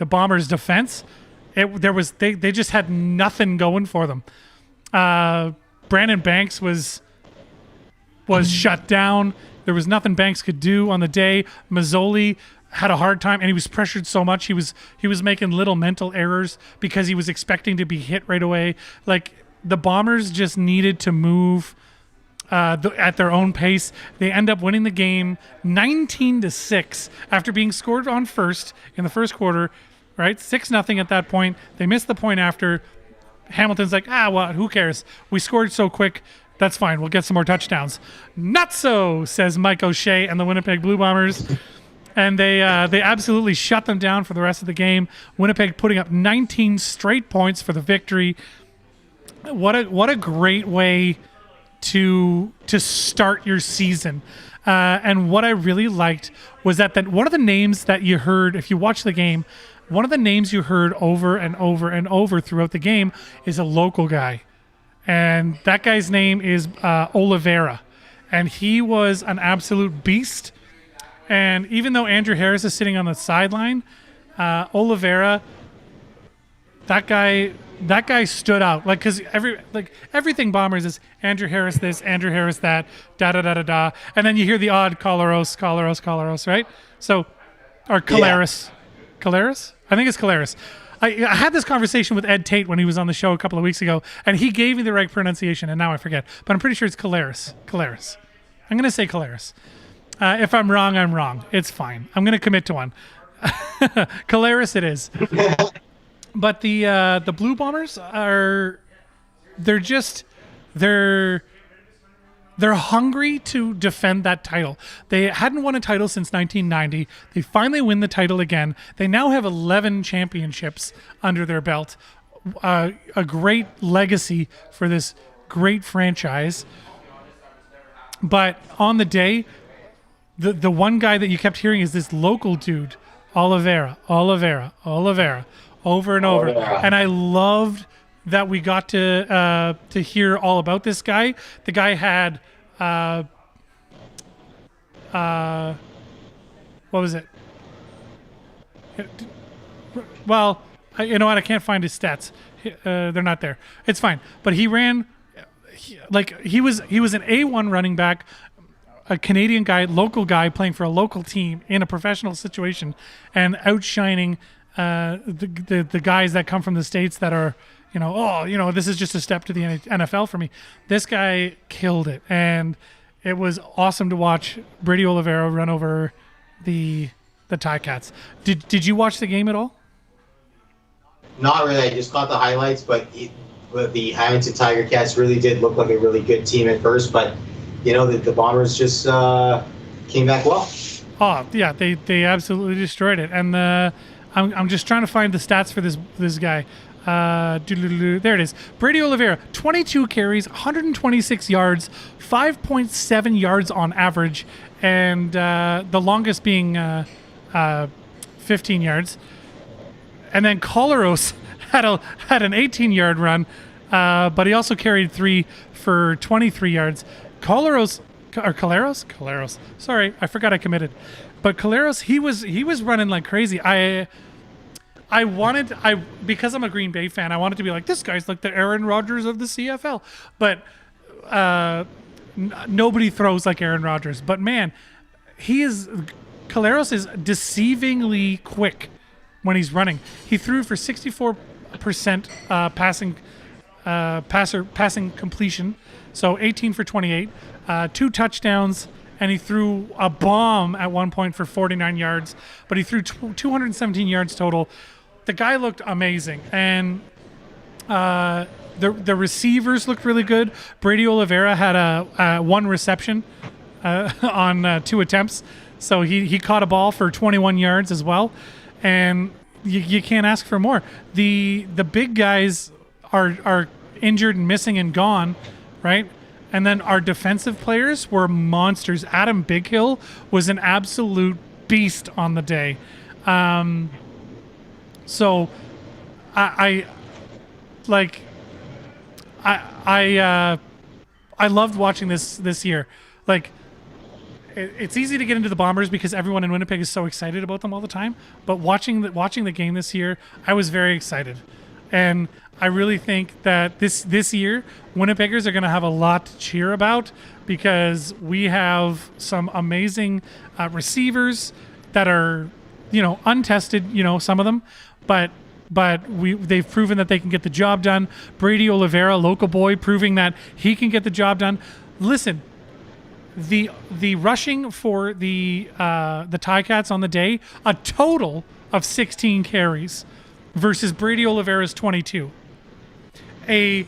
Bombers' defense, they just had nothing going for them. Brandon Banks was shut down. There was nothing Banks could do on the day. Mazzoli had a hard time, and he was pressured so much. He was making little mental errors because he was expecting to be hit right away. Like, the Bombers just needed to move at their own pace. They end up winning the game 19-6 after being scored on first in the first quarter. Right, 6-0 at that point. They missed the point after. Hamilton's like, well, who cares? We scored so quick. That's fine. We'll get some more touchdowns. Not so, says Mike O'Shea and the Winnipeg Blue Bombers. And they absolutely shut them down for the rest of the game. Winnipeg putting up 19 straight points for the victory. What a great way to start your season. And what I really liked was that one of the names that you heard, if you watch the game, one of the names you heard over and over and over throughout the game is a local guy. And that guy's name is Oliveira. And he was an absolute beast. And even though Andrew Harris is sitting on the sideline, Oliveira, that guy stood out. Like, because everything Bombers is Andrew Harris this, Andrew Harris that, da-da-da-da-da. And then you hear the odd Collaros, right? So, or Collaros. Yeah. Collaros? I think it's Collaros. I had this conversation with Ed Tate when he was on the show a couple of weeks ago, and he gave me the right pronunciation, and now I forget. But I'm pretty sure it's Collaros. I'm going to say Collaros. If I'm wrong, I'm wrong. It's fine. I'm going to commit to one. Collaros it is. But the Blue Bombers they're hungry to defend that title. They hadn't won a title since 1990. They finally win the title again. They now have 11 championships under their belt. A great legacy for this great franchise. But on the day, the one guy that you kept hearing is this local dude, Oliveira, over and over. And I loved that we got to hear all about this guy. The guy had what was it? Well, you know what? I can't find his stats. They're not there. It's fine. But he ran he was an A1 running back, a Canadian guy, local guy playing for a local team in a professional situation, and outshining the guys that come from the States that are, this is just a step to the NFL for me. This guy killed it, and it was awesome to watch Brady Oliveira run over the Ticats. Did you watch the game at all? Not really. I just caught the highlights, but the Hamilton Tiger Cats really did look like a really good team at first, but the Bombers just came back well. Oh yeah, they absolutely destroyed it, and I'm just trying to find the stats for this guy. There it is. Brady Oliveira, 22 carries, 126 yards, 5.7 yards on average, and the longest being 15 yards. And then Collaros had an 18-yard run, but he also carried 3 for 23 yards. Collaros. Sorry, I forgot I committed. But Collaros, he was running like crazy. Because I'm a Green Bay fan, I wanted to be like, this guy's like the Aaron Rodgers of the CFL. But nobody throws like Aaron Rodgers. But man, Collaros is deceivingly quick when he's running. He threw for 64% passing completion, so 18 for 28, 2 touchdowns, and he threw a bomb at one point for 49 yards, but he threw 217 yards total. The guy looked amazing, and the receivers looked really good. Brady Oliveira had a one reception on 2 attempts, so he caught a ball for 21 yards as well, and you can't ask for more. The big guys are injured and missing and gone, right? And then our defensive players were monsters. Adam Bighill was an absolute beast on the day. So I loved watching this year. Like, it's easy to get into the Bombers because everyone in Winnipeg is so excited about them all the time. But watching the game this year, I was very excited, and I really think that this year Winnipeggers are going to have a lot to cheer about because we have some amazing receivers that are, untested. Some of them, but they've proven that they can get the job done. Brady Oliveira, local boy, proving that he can get the job done. Listen. The rushing for the Ticats on the day, a total of 16 carries versus Brady Oliveira's 22. A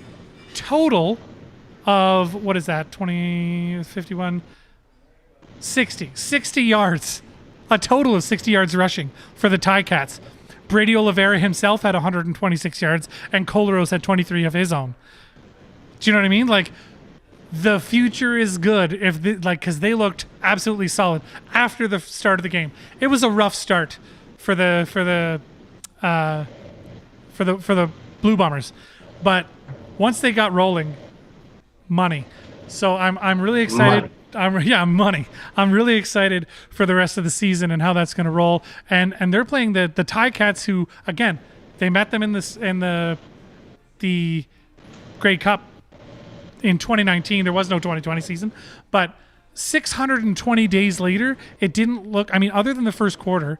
total of, what is that, 20, 51, 60 yards. A total of 60 yards rushing for the Ticats. Brady Oliveira himself had 126 yards, and Kolarose had 23 of his own. Do you know what I mean? Like, the future is good because they looked absolutely solid after the start of the game. It was a rough start for the Blue Bombers, but once they got rolling, money. So I'm really excited. Money. I'm really excited for the rest of the season and how that's going to roll. And they're playing the Ticats, who again they met them in the Grey Cup. In 2019, there was no 2020 season, but 620 days later, it didn't look, other than the first quarter,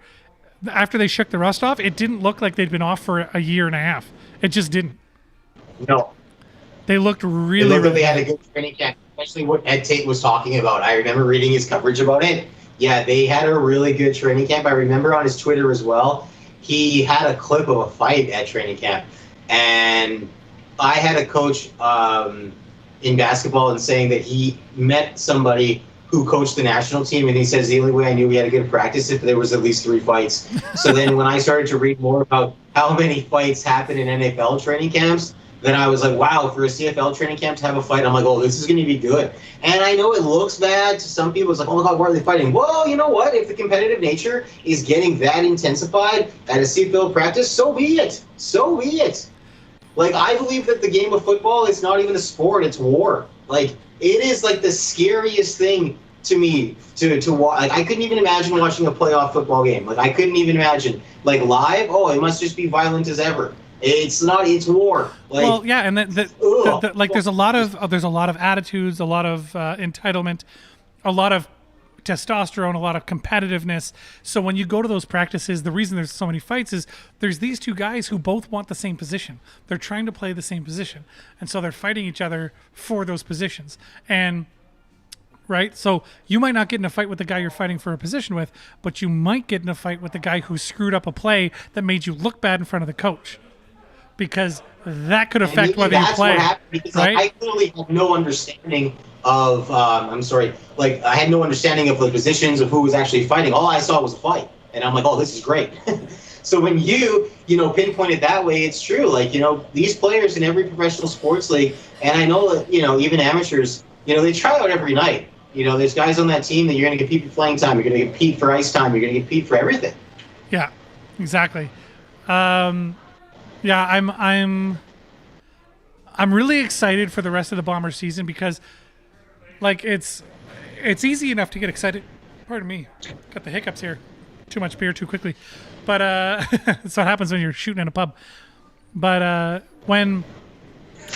after they shook the rust off, it didn't look like they'd been off for a year and a half. It just didn't. No. They looked really, They looked like really they had a good training camp, especially what Ed Tate was talking about. I remember reading his coverage about it. Yeah, they had a really good training camp. I remember on his Twitter as well, he had a clip of a fight at training camp, and I had a coach in basketball and saying that he met somebody who coached the national team, and he says the only way I knew we had a good practice if there was at least 3 fights. So then when I started to read more about how many fights happen in NFL training camps, then I was like, wow, for a CFL training camp to have a fight, I'm like, oh, this is going to be good. And I know it looks bad to some people. It's like, oh my God, why are they fighting? Well, you know what? If the competitive nature is getting that intensified at a CFL practice, so be it. So be it. Like, I believe that the game of football is not even a sport, it's war. Like, it is like the scariest thing to me to watch. Like, I couldn't even imagine watching a playoff football game. Like, I couldn't even imagine. Like, live, oh, it must just be violent as ever. It's not, it's war. Like, well, yeah, and there's a lot of attitudes, a lot of entitlement, a lot of testosterone, a lot of competitiveness. So when you go to those practices, the reason there's so many fights is there's these two guys who both want the same position. They're trying to play the same position. And so they're fighting each other for those positions. And right? So you might not get in a fight with the guy you're fighting for a position with, but you might get in a fight with the guy who screwed up a play that made you look bad in front of the coach. Because that could affect whether you play. What happened, because right? I clearly have no understanding of I had no understanding of the positions of who was actually fighting. All I saw was a fight, and I'm like, oh, this is great. So when you pinpoint it that way, it's true. Like, these players in every professional sports league, and I know that even amateurs, they try out every night. There's guys on that team that you're going to compete for playing time, you're going to compete for ice time, you're going to compete for everything. Yeah, exactly. Yeah, I'm really excited for the rest of the Bombers season because, like, it's easy enough to get excited. Pardon me, got the hiccups here. Too much beer too quickly, but that's what happens when you're shooting in a pub. But when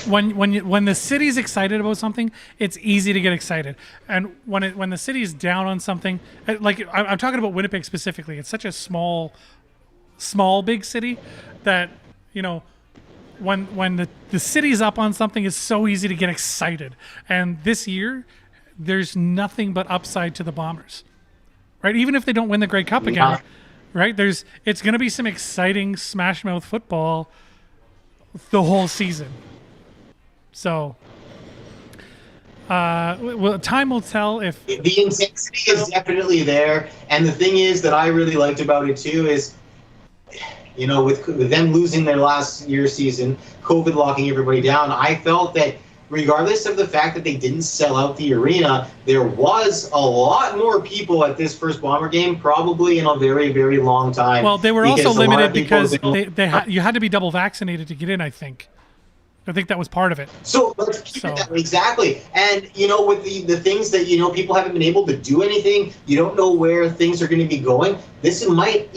the city's excited about something, it's easy to get excited. And when the city's down on something, like I'm talking about Winnipeg specifically, it's such a small big city that. When the city's up on something, it's so easy to get excited. And this year, there's nothing but upside to the Bombers, right? Even if they don't win the Grey Cup again, Yeah. right? It's going to be some exciting smash mouth football the whole season. So, well, time will tell if The intensity is definitely there, and the thing is that I really liked about it too is, with them losing their last year season, COVID locking everybody down, I felt that regardless of the fact that they didn't sell out the arena, there was a lot more people at this first Bomber game, probably in a very, very long time. well, they were because also a lot limited of people because have been- you had to be double vaccinated to get in. I think that was part of it. So let's keep it that way. Exactly. And, with the things that, people haven't been able to do anything, you don't know where things are going to be going. This might,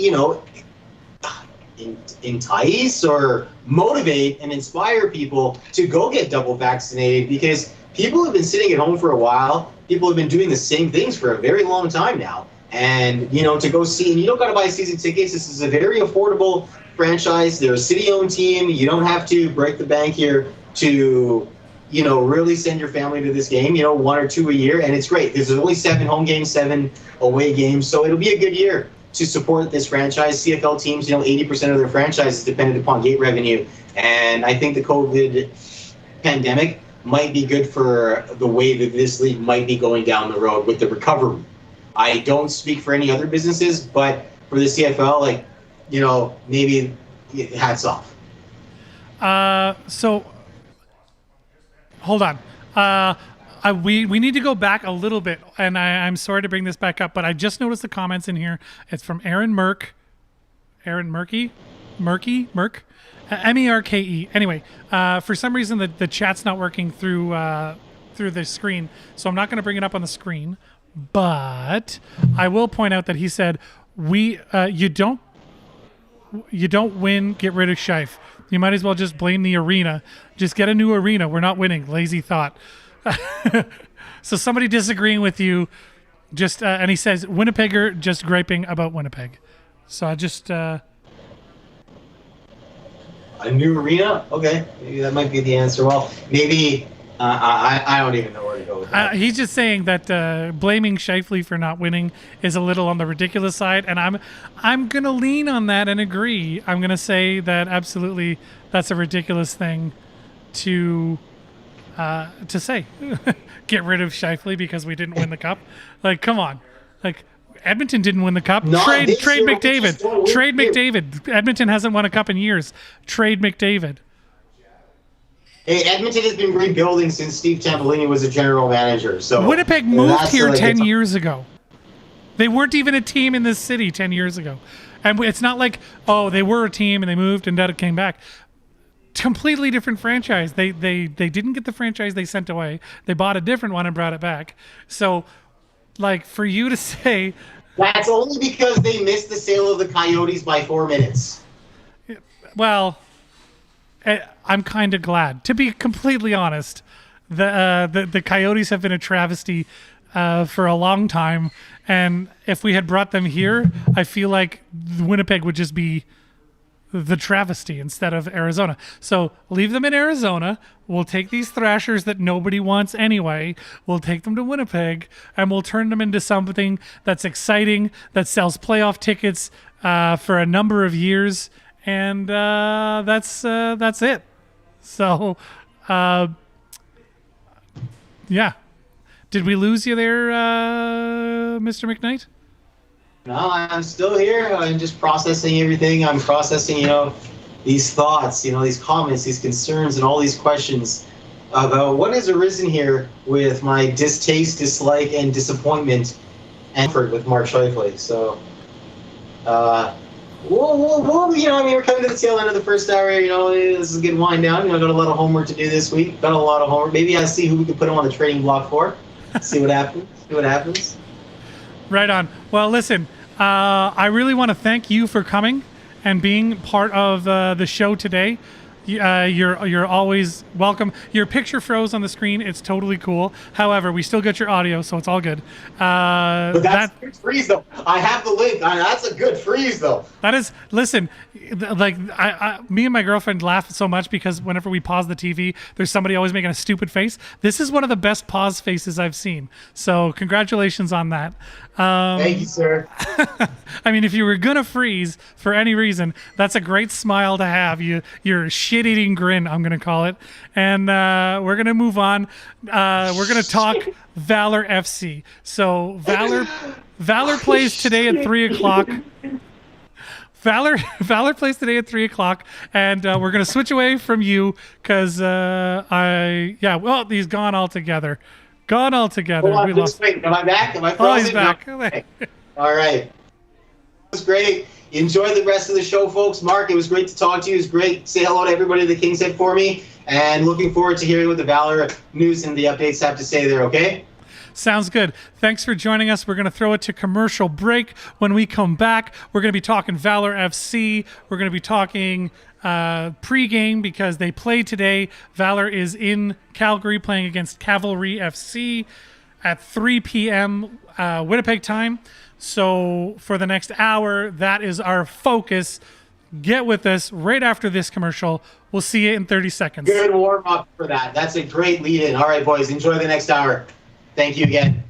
entice or motivate and inspire people to go get double vaccinated, because people have been sitting at home for a while. People have been doing the same things for a very long time now. And, to go see, and you don't got to buy season tickets. This is a very affordable franchise. They're a city-owned team. You don't have to break the bank here to, really send your family to this game, 1 or 2 a year. And it's great. There's only 7 home games, 7 away games. So it'll be a good year to support this franchise. CFL teams, 80% of their franchise is dependent upon gate revenue. And I think the COVID pandemic might be good for the way that this league might be going down the road with the recovery. I don't speak for any other businesses, but for the CFL, maybe hats off. So hold on. We need to go back a little bit, and I'm sorry to bring this back up, but I just noticed the comments in here. It's from Aaron Merk. Aaron Merke? Merke? M-E-R-K-E. Anyway, for some reason the chat's not working through the screen, so I'm not going to bring it up on the screen. But I will point out that he said, you don't win, get rid of Scheif. You might as well just blame the arena. Just get a new arena. We're not winning. Lazy thought. So somebody disagreeing with you, and he says Winnipegger just griping about Winnipeg. So I just a new arena. Okay, maybe that might be the answer. Well, maybe I don't even know where to go with that. he's just saying that blaming Scheifele for not winning is a little on the ridiculous side, and I'm gonna lean on that and agree. I'm gonna say that absolutely that's a ridiculous thing to say. Get rid of Scheifele because we didn't win the cup. Like, come on. Like, Edmonton didn't win the cup. Trade McDavid. Trade McDavid. Edmonton hasn't won a cup in years. Trade McDavid. Hey, Edmonton has been rebuilding since Steve Tambellini was a general manager. So Winnipeg moved here 10 years ago. They weren't even a team in this city 10 years ago. And it's not like, they were a team and they moved and then it came back. Completely different franchise. They didn't get the franchise they sent away. They bought a different one and brought it back. So, for you to say... That's only because they missed the sale of the Coyotes by 4 minutes. Well, I'm kind of glad. To be completely honest, the Coyotes have been a travesty for a long time. And if we had brought them here, I feel like Winnipeg would just be the travesty instead of Arizona. So leave them in Arizona. We'll take these Thrashers that nobody wants anyway. We'll take them to Winnipeg and we'll turn them into something that's exciting, that sells playoff tickets for a number of years. And that's it. So, yeah. Did we lose you there, Mr. McKnight? No, I'm still here. I'm just processing everything. I'm processing, these thoughts, these comments, these concerns, and all these questions about what has arisen here with my distaste, dislike, and disappointment and effort with Mark Scheifele. So, we're coming to the tail end of the first hour. This is a good wind down. Got a lot of homework to do this week. Got a lot of homework. Maybe I'll see who we can put him on the trading block for. See what happens. Right on. Well, listen, I really want to thank you for coming and being part of the show today. You're always welcome. Your picture froze on the screen. It's totally cool. However, we still get your audio, so it's all good. But that's a good freeze, though. I have the link. That's a good freeze, though. That is. Listen, like me and my girlfriend laugh so much because whenever we pause the TV, there's somebody always making a stupid face. This is one of the best pause faces I've seen. So congratulations on that. Thank you, sir. I mean, if you were gonna freeze for any reason, that's a great smile to have. Your shit-eating grin, I'm gonna call it. And we're gonna move on. We're gonna talk Valour FC. So Valour plays today at 3:00. Valour plays today at 3:00, and we're gonna switch away from you because well, he's gone altogether. Gone altogether. Hold on, please wait. Am I back? Am I frozen? Oh, he's back. No. All right. It was great. Enjoy the rest of the show, folks. Mark, it was great to talk to you. It was great. Say hello to everybody at the King's Head for me. And looking forward to hearing what the Valour news and the updates have to say there, okay? Sounds good. Thanks for joining us. We're going to throw it to commercial break. When we come back, we're going to be talking Valour FC. We're going to be talking pre-game because they play today. Valour is in Calgary playing against Cavalry FC at 3 p.m. Winnipeg time. So for the next hour, that is our focus. Get with us right after this commercial. We'll see you in 30 seconds. Good warm-up for that. That's a great lead-in. All right, boys, enjoy the next hour. Thank you again.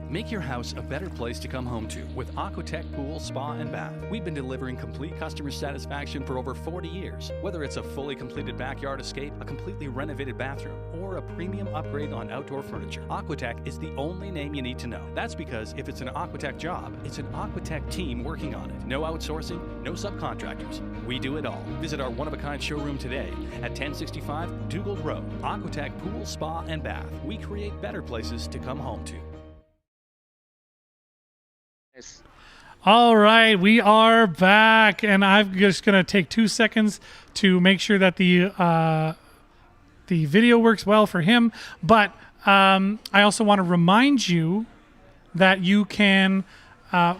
Make your house a better place to come home to with Aquatech Pool, Spa, and Bath. We've been delivering complete customer satisfaction for over 40 years. Whether it's a fully completed backyard escape, a completely renovated bathroom, or a premium upgrade on outdoor furniture, Aquatech is the only name you need to know. That's because if it's an Aquatech job, it's an Aquatech team working on it. No outsourcing, no subcontractors. We do it all. Visit our one-of-a-kind showroom today at 1065 Dugald Road. Aquatech Pool, Spa, and Bath. We create better places to come home to. All right, we are back, and I'm just going to take 2 seconds to make sure that the video works well for him. But I also want to remind you that you can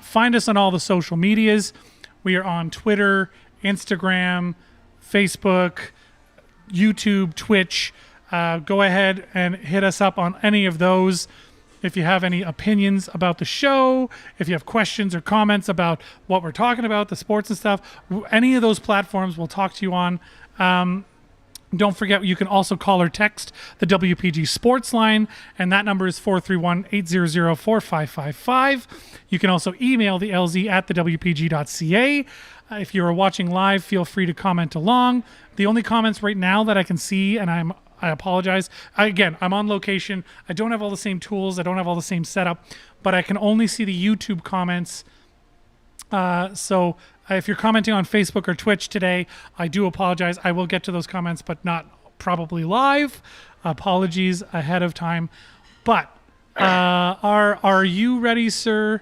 find us on all the social medias. We are on Twitter, Instagram, Facebook, YouTube, Twitch. Go ahead and hit us up on any of those. If you have any opinions about the show, if you have questions or comments about what we're talking about, the sports and stuff, any of those platforms we'll talk to you on. Don't forget, you can also call or text the WPG Sports line, and that number is 431-800-4555. You can also email the LZ at thewpg.ca. If you're watching live, feel free to comment along. The only comments right now that I can see, and I apologize. I'm on location. I don't have all the same tools. I don't have all the same setup, but I can only see the YouTube comments. So if you're commenting on Facebook or Twitch today, I do apologize. I will get to those comments, but not probably live. Apologies ahead of time. But are you ready, sir?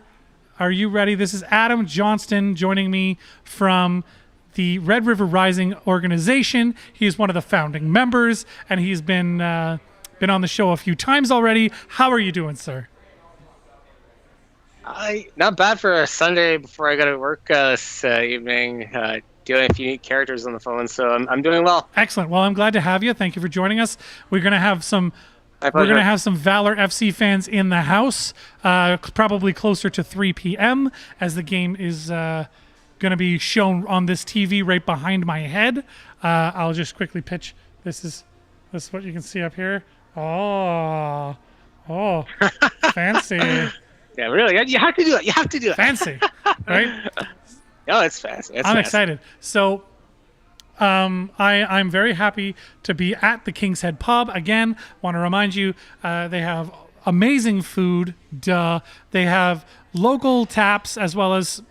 Are you ready? This is Adam Johnston joining me from the Red River Rising organization. He is one of the founding members, and he's been on the show a few times already. How are you doing, sir? Not bad for a Sunday before I got to work this evening. Dealing with a few unique characters on the phone, so I'm doing well. Excellent. Well, I'm glad to have you. Thank you for joining us. We're going to have some Valour FC fans in the house, probably closer to 3 p.m. as the game is going to be shown on this TV right behind my head. I'll just quickly pitch. This is what you can see up here. Oh, fancy. Yeah, really. You have to do it. You have to do it. Fancy, right? No, it's fast. I'm excited. So I'm very happy to be at the King's Head Pub. Again, want to remind you, they have amazing food. They have local taps as well as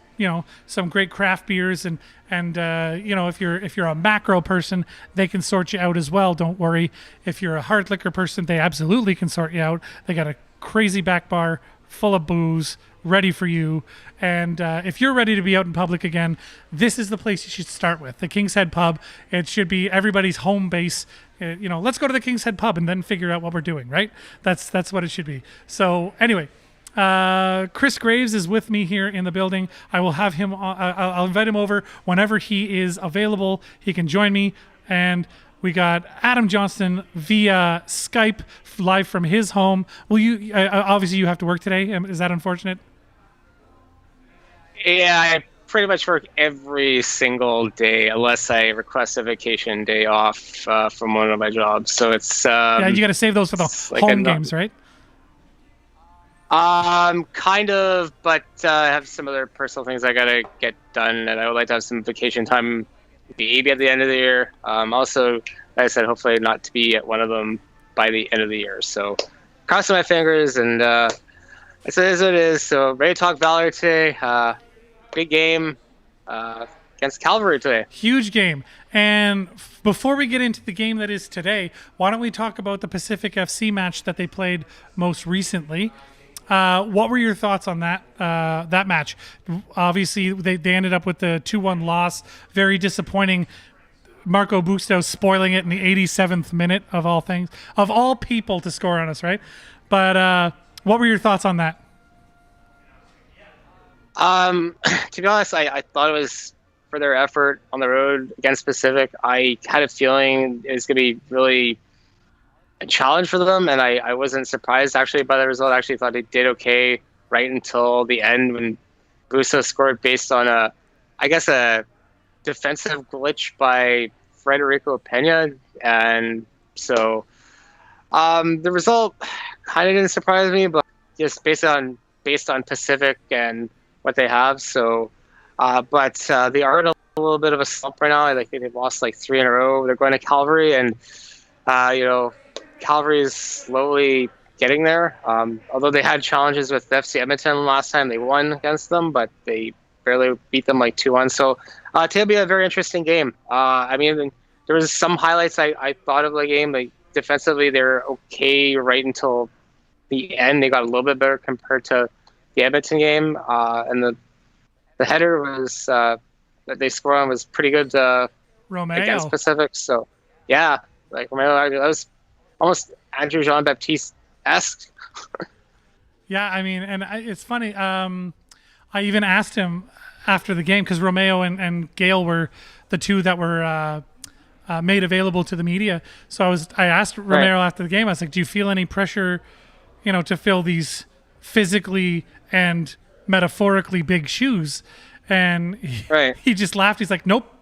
some great craft beers and if you're a macro person, they can sort you out as well. Don't worry. If you're a hard liquor person, they absolutely can sort you out. They got a crazy back bar full of booze ready for you. And if you're ready to be out in public again, this is the place you should start with, the King's Head Pub. It should be everybody's home base. Let's go to the King's Head Pub and then figure out what we're doing, right? That's what it should be. So anyway, Chris Graves is with me here in the building. I will have him. I'll invite him over whenever he is available. He can join me. And we got Adam Johnston via Skype live from his home. Will you? Obviously, you have to work today. Is that unfortunate? Yeah, I pretty much work every single day unless I request a vacation day off from one of my jobs. So it's yeah, you got to save those for the home games, right? Kind of, but I have some other personal things I gotta get done, and I would like to have some vacation time, maybe at the end of the year. Also, like I said, hopefully not to be at one of them by the end of the year. So, crossing my fingers, and it is what it is. So, ready to talk Valour today. Big game against Calvary today. Huge game. And before we get into the game that is today, why don't we talk about the Pacific FC match that they played most recently? What were your thoughts on that match? Obviously, they ended up with the 2-1 loss. Very disappointing. Marco Bustos spoiling it in the 87th minute of all things, of all people to score on us, right? But what were your thoughts on that? To be honest, I thought it was for their effort on the road against Pacific. I had a feeling it was going to be really a challenge for them, and I wasn't surprised actually by the result. I actually thought they did okay right until the end when Bustos scored based on a defensive glitch by Federico Pena, and so the result kind of didn't surprise me, but just based on Pacific and what they have. So, but they are in a little bit of a slump right now. I think they've lost like 3 in a row. They're going to Calvary, and Calvary is slowly getting there. Although they had challenges with FC Edmonton last time they won against them, but they barely beat them like 2-1. So it'll be a very interesting game. I mean, there was some highlights I thought of the game. Like defensively, they're okay right until the end. They got a little bit better compared to the Edmonton game. And the header was that they scored on was pretty good Romeo against Pacific. So yeah, like Romeo, that was almost Andrew Jean-Baptiste-esque. Yeah, I mean, and it's funny. I even asked him after the game because Romeo and Gale were the two that were made available to the media. So I asked Romero after the game. I was like, "Do you feel any pressure, to fill these physically and metaphorically big shoes?" And he just laughed. He's like, "Nope,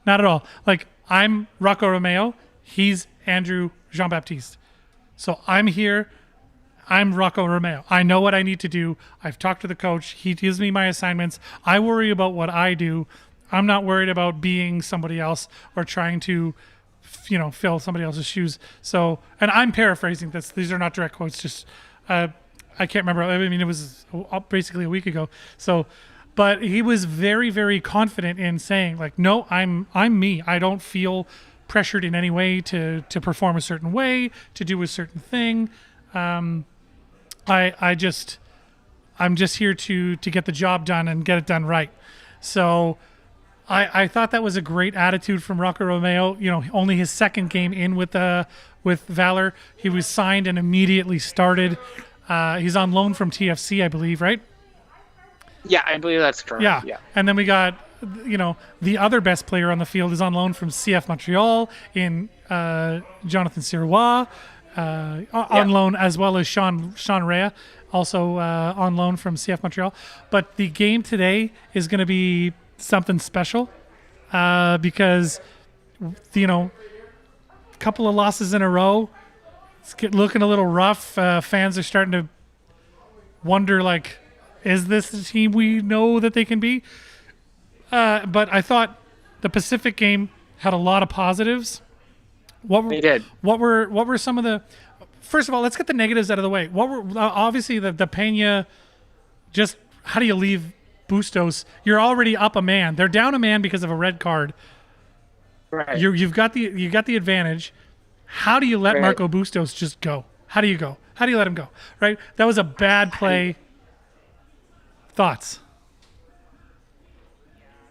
not at all. Like I'm Rocco Romeo. He's Andrew Jean-Baptiste. So I'm here. I'm Rocco Romeo. I know what I need to do. I've talked to the coach. He gives me my assignments. I worry about what I do. I'm not worried about being somebody else or trying to, fill somebody else's shoes." So, and I'm paraphrasing this. These are not direct quotes. Just, I can't remember. I mean, it was basically a week ago. So, but he was very, very confident in saying, like, "No, I'm me. I don't feel pressured in any way to perform a certain way, to do a certain thing. I'm just here to get the job done and get it done right." So I thought that was a great attitude from Rocco Romeo. Only his second game in with Valour. He was signed and immediately started. He's on loan from TFC, I believe, right? Yeah, I believe that's correct. Yeah. And then we got, the other best player on the field is on loan from CF Montreal in Jonathan Sirois, on loan, as well as Sean Rea, also on loan from CF Montreal. But the game today is going to be something special because, a couple of losses in a row. It's looking a little rough. Fans are starting to wonder, like, is this the team we know that they can be? But I thought the Pacific game had a lot of positives. They did. What were some of the? First of all, let's get the negatives out of the way. What were obviously the Pena? Just how do you leave Bustos? You're already up a man. They're down a man because of a red card. Right. You've got the advantage. How do you let Marco Bustos just go? How do you go? How do you let him go? Right. That was a bad play. Thoughts?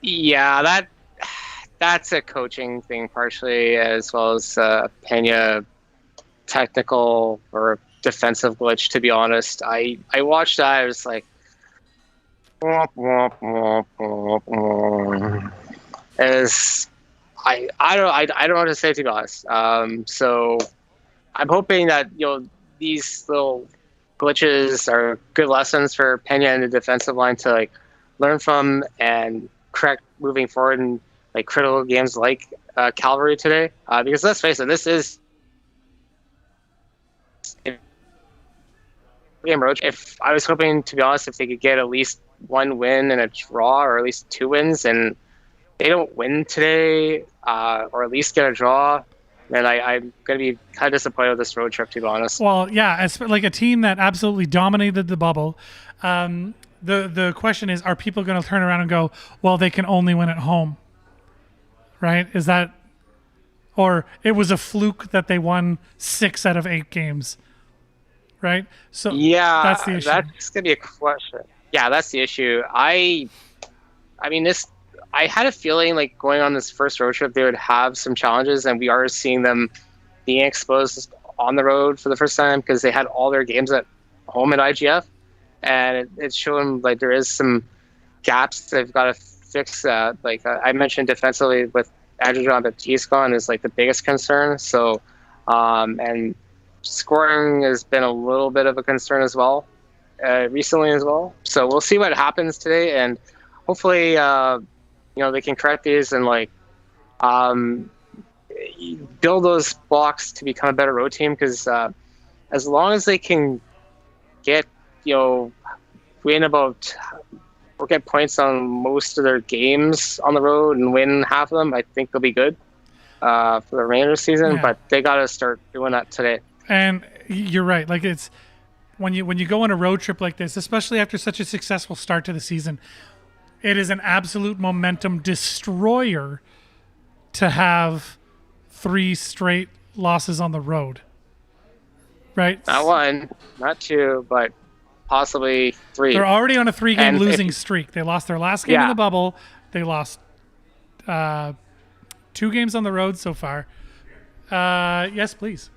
Yeah, that's a coaching thing partially, as well as Pena technical or defensive glitch, to be honest. I watched that. I was like, as I don't know what to say, to be honest. So I'm hoping that these little glitches are good lessons for Pena and the defensive line to like learn from and correct moving forward in like critical games like Calvary today. Because let's face it, this is game road. If I was hoping, to be honest, if they could get at least one win and a draw, or at least 2 wins, and they don't win today, or at least get a draw, then I'm going to be kind of disappointed with this road trip, to be honest. Well, yeah, as like a team that absolutely dominated the bubble. The question is, are people going to turn around and go, well, they can only win at home, right? Is that, or it was a fluke that they won 6 out of 8 games, right? So yeah, that's the issue. That's going to be a question. Yeah, that's the issue. I mean, I had a feeling like going on this first road trip, they would have some challenges, and we are seeing them being exposed on the road for the first time because they had all their games at home at IGF, and it's showing like there is some gaps they've got to fix. Like I mentioned, defensively with Andrew Jean-Baptiste gone is like the biggest concern. So, and scoring has been a little bit of a concern as well recently as well. So we'll see what happens today, and hopefully. They can correct these and like build those blocks to become a better road team. Because as long as they can get win about or get points on most of their games on the road and win half of them, I think they'll be good for the remainder of the season. Yeah. But they got to start doing that today. And you're right. Like it's when you go on a road trip like this, especially after such a successful start to the season. It is an absolute momentum destroyer to have 3 straight losses on the road, right? Not 1, not 2, but possibly 3. They're already on a 3-game losing streak. They lost their last game in the bubble. They lost 2 games on the road so far. Yes, please.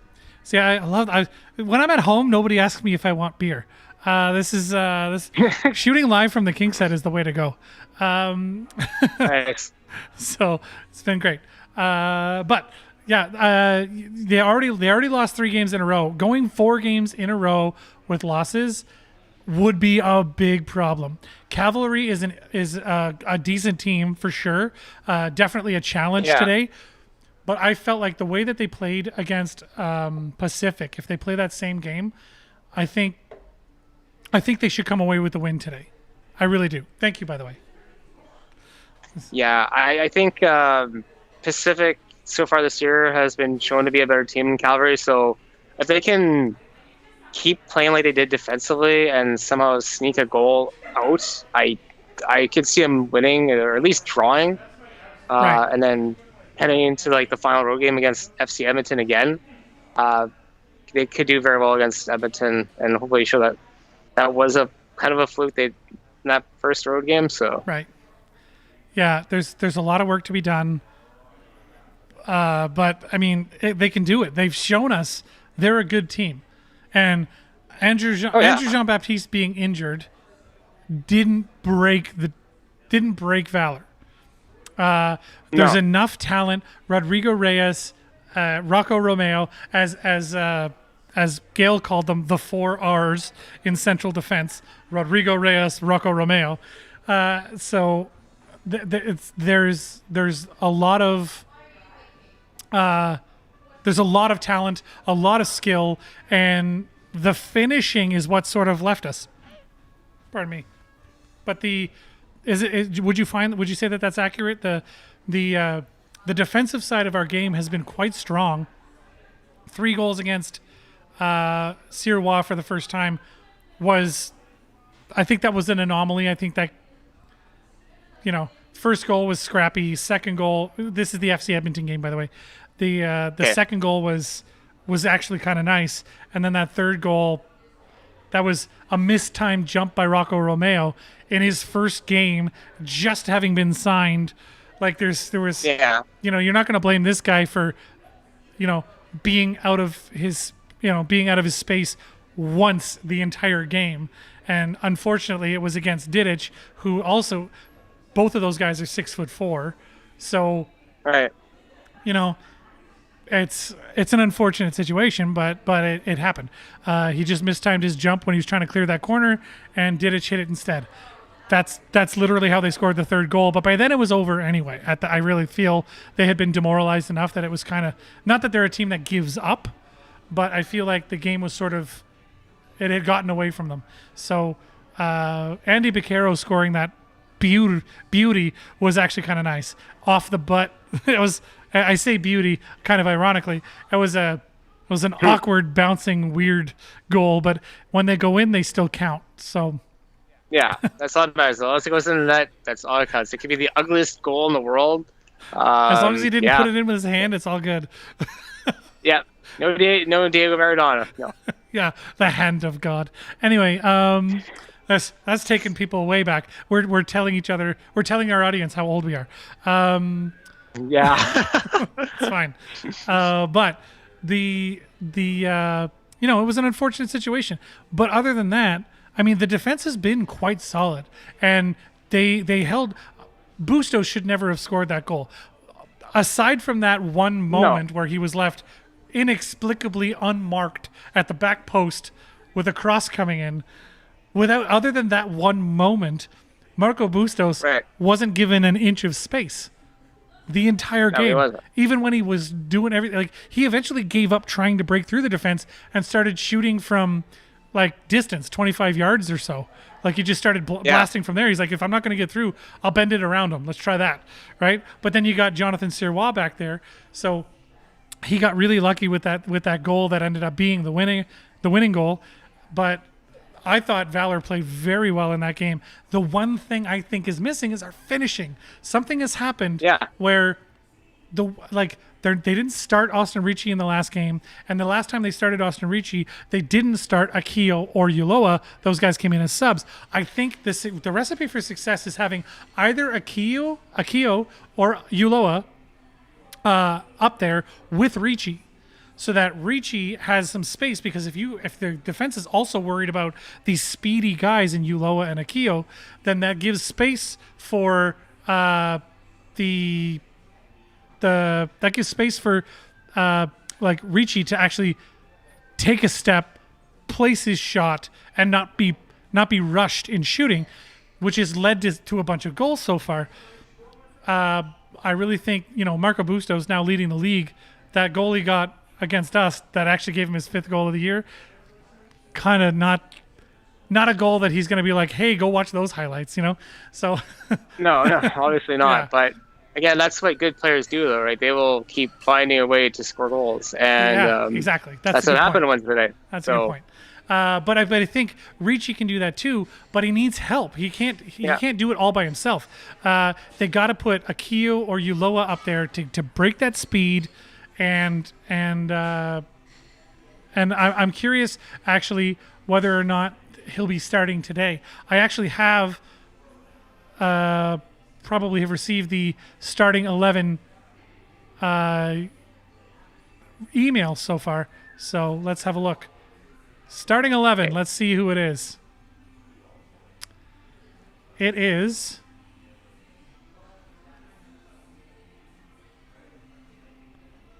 See, I love. When I'm at home, nobody asks me if I want beer. This shooting live from the king set is the way to go. Thanks. So it's been great. But yeah, they already lost 3 games in a row. Going 4 games in a row with losses would be a big problem. Cavalry is a decent team for sure. Definitely a challenge today. But I felt like the way that they played against Pacific, if they play that same game, I think they should come away with the win today. I really do. Thank you, by the way. Yeah, I think Pacific so far this year has been shown to be a better team than Calvary. So if they can keep playing like they did defensively and somehow sneak a goal out, I could see them winning or at least drawing, Right. and then heading into like the final road game against FC Edmonton again. They could do very well against Edmonton and hopefully show that was a kind of a fluke in that first road game. So Right. Yeah, there's a lot of work to be done. But I mean, they can do it. They've shown us they're a good team. And Andrew Jean-Baptiste being injured didn't break Valour. There's enough talent. Rodrigo Reyes, Rocco Romeo, as Gail called them, the 4 R's in central defense. Rodrigo Reyes, Rocco Romeo. So there's a lot of talent, a lot of skill, and the finishing is what sort of left us. Pardon me, but would you say that that's accurate? The defensive side of our game has been quite strong. 3 goals against Sirois for the first time I think that was an anomaly. I think that first goal was scrappy. Second goal, this is the FC Edmonton game, by the way. The second goal was actually kind of nice, and then that third goal, that was a mistimed jump by Rocco Romeo in his first game, just having been signed. Like there was you're not going to blame this guy for being out of his space once the entire game. And unfortunately, it was against Didic, who also, both of those guys are 6'4". So, Right. you know, it's an unfortunate situation, but it happened. He just mistimed his jump when he was trying to clear that corner, and Didic hit it instead. That's literally how they scored the third goal. But by then it was over anyway. I really feel they had been demoralized enough that it was kind of, not that they're a team that gives up, but I feel like the game was sort of, it had gotten away from them. So Andy Baquero scoring that beauty was actually kind of nice. Off the butt. It was, I say beauty kind of ironically. It was an awkward, bouncing, weird goal, but when they go in, they still count. So Yeah, that's all that matters. Unless it goes in the net, that's all that counts. It could be the ugliest goal in the world. As long as he didn't put it in with his hand, it's all good. Yeah, no Diego Maradona. No. Yeah, the hand of God. Anyway, that's taking people way back. We're telling our audience how old we are. Yeah. It's fine. But the it was an unfortunate situation. But other than that, I mean, the defense has been quite solid, and they held. Bustos should never have scored that goal. Aside from that one moment where he was left inexplicably unmarked at the back post with a cross coming in, other than that one moment, Marco Bustos wasn't given an inch of space the entire game. He wasn't. Even when he was doing everything, like he eventually gave up trying to break through the defense and started shooting from like distance, 25 yards or so. Like he just started blasting from there. He's like, if I'm not going to get through, I'll bend it around him. Let's try that, right? But then you got Jonathan Sirois back there, so he got really lucky with that goal that ended up being the winning goal. But I thought Valour played very well in that game. The one thing I think is missing is our finishing. Something has happened where they didn't start Austin Ricci in the last game, and the last time they started Austin Ricci, they didn't start Akio or Ulloa. Those guys came in as subs. I think the recipe for success is having either Akio or Ulloa up there with Ricci, so that Ricci has some space, because if the defense is also worried about these speedy guys in Ulloa and Akio, then that gives space for like Ricci to actually take a step, place his shot, and not be rushed in shooting, which has led to a bunch of goals so far. I really think, Marco Bustos now leading the league. That goal he got against us that actually gave him his 5th goal of the year, kind of not a goal that he's going to be like, hey, go watch those highlights, So No, obviously not. Yeah. But again, that's what good players do, though, right? They will keep finding a way to score goals, and exactly. That's what happened once today. That's a good point. But I think Ricci can do that too, but he needs help. He can't do it all by himself. They got to put Akio or Ulloa up there to break that speed, and I'm curious actually whether or not he'll be starting today. I actually have probably have received the starting 11 email so far. So let's have a look. Starting 11. Let's see who it is. It is.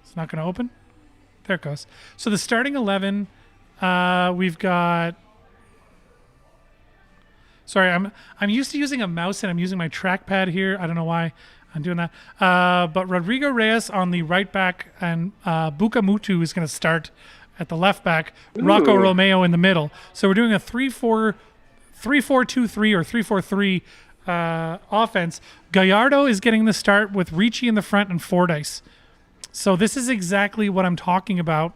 It's not going to open. There it goes. So the starting 11, we've got. Sorry, I'm used to using a mouse and I'm using my trackpad here. I don't know why I'm doing that. But Rodrigo Reyes on the right back, and Bukamutu is going to start at the left back. Rocco Romeo in the middle. So we're doing a 3-4-2-3 or 3-4-3 offense. Gallardo is getting the start with Ricci in the front and Fordyce. So this is exactly what I'm talking about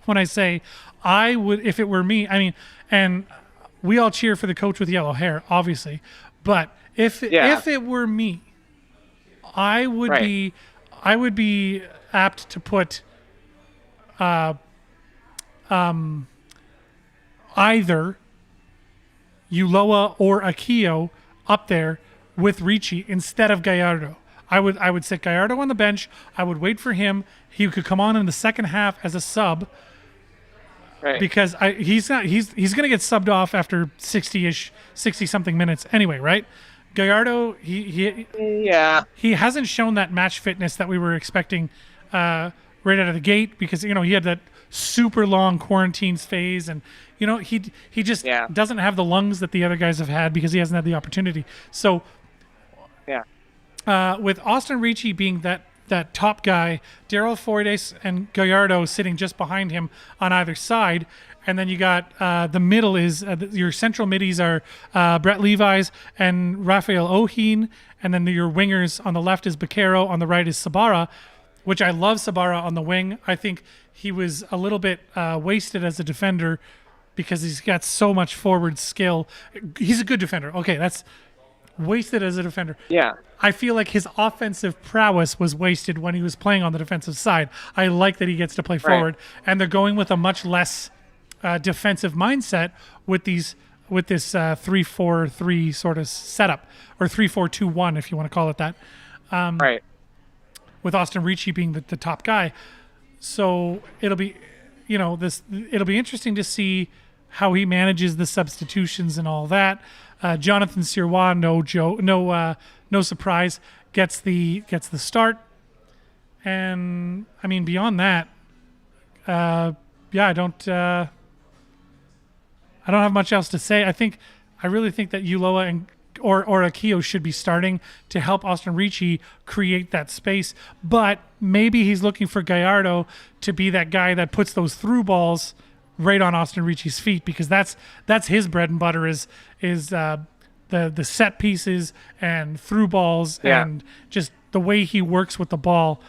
when I say I would, if it were me. I mean, and we all cheer for the coach with yellow hair, obviously. But if it were me, I would be apt to put either Ulloa or Akio up there with Ricci instead of Gallardo. I would sit Gallardo on the bench. I would wait for him. He could come on in the second half as a sub. Right. because he's going to get subbed off after 60 something minutes anyway, right? Gallardo, he hasn't shown that match fitness that we were expecting right out of the gate, because he had that super long quarantines phase, and he just doesn't have the lungs that the other guys have had because he hasn't had the opportunity. So with Austin Ricci being that top guy, Daryl Fordes and Gallardo sitting just behind him on either side, and then you got the middle is your central middies are Brett Levi's and Rafael O'Heen, and then your wingers on the left is Baquero, on the right is Sabara, which I love Sabara on the wing. I think he was a little bit wasted as a defender because he's got so much forward skill. He's a good defender. Okay, that's wasted as a defender. Yeah. I feel like his offensive prowess was wasted when he was playing on the defensive side. I like that he gets to play forward, and they're going with a much less defensive mindset with this 3-4-3 sort of setup, or 3-4-2-1 if you want to call it that. Right. With Austin Ricci being the top guy. So it'll be interesting to see how he manages the substitutions and all that. Jonathan Sirois, no surprise, gets the start. And I mean, beyond that, I don't have much else to say. I really think that Ulloa or Akio should be starting to help Austin Ricci create that space. But maybe he's looking for Gallardo to be that guy that puts those through balls right on Austin Ricci's feet, because that's his bread and butter is the set pieces and through balls, and just the way he works with the ball.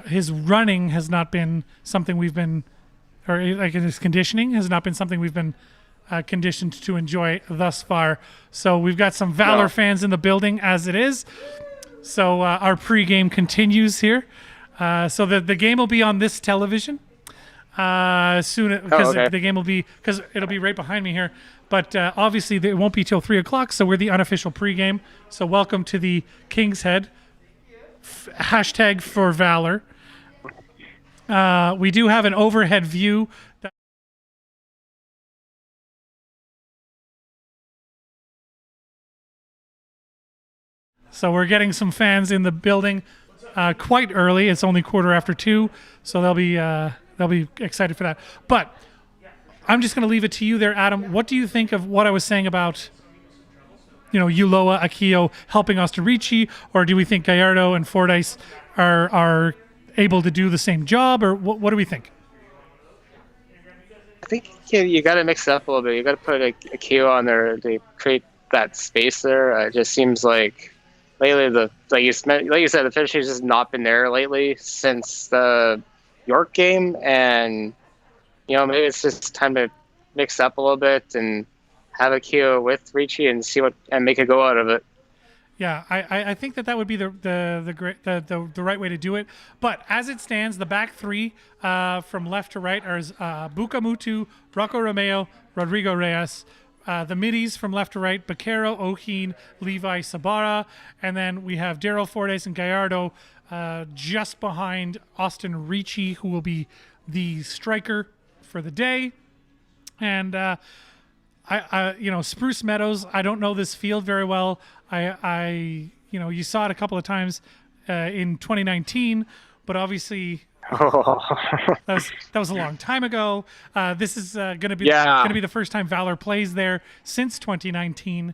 His running has not been something we've been, or like his conditioning has not been something we've been conditioned to enjoy thus far. So we've got some Valour fans in the building as it is. So our pregame continues here. So the game will be on this television soon, because the game will be, because it'll be right behind me here. But obviously it won't be till 3:00. So we're the unofficial pregame. So welcome to the King's Head. Hashtag for Valour. We do have an overhead view. So we're getting some fans in the building quite early. It's only 2:15, so they'll be excited for that. But I'm just going to leave it to you there, Adam. What do you think of what I was saying about, Ulloa, Akio helping Austin Ricci, or do we think Gallardo and Fordyce are able to do the same job, or what do we think? I think you got to mix it up a little bit. You got to put Akio on there to create that space there. It just seems like lately, like you said, the finishing has just not been there lately since the York game, and maybe it's just time to mix up a little bit and have Akio with Ricci and and make a go out of it. Yeah, I think that would be the right way to do it. But as it stands, the back three from left to right are Buka Mutu, Rocco Romeo, Rodrigo Reyes. The middies from left to right, Baquero, O'Heen, Levi, Sabara. And then we have Daryl Fordes and Gallardo just behind Austin Ricci, who will be the striker for the day. And Spruce Meadows, I don't know this field very well. You saw it a couple of times in 2019, but obviously that was a long time ago. This is going to be the first time Valour plays there since 2019.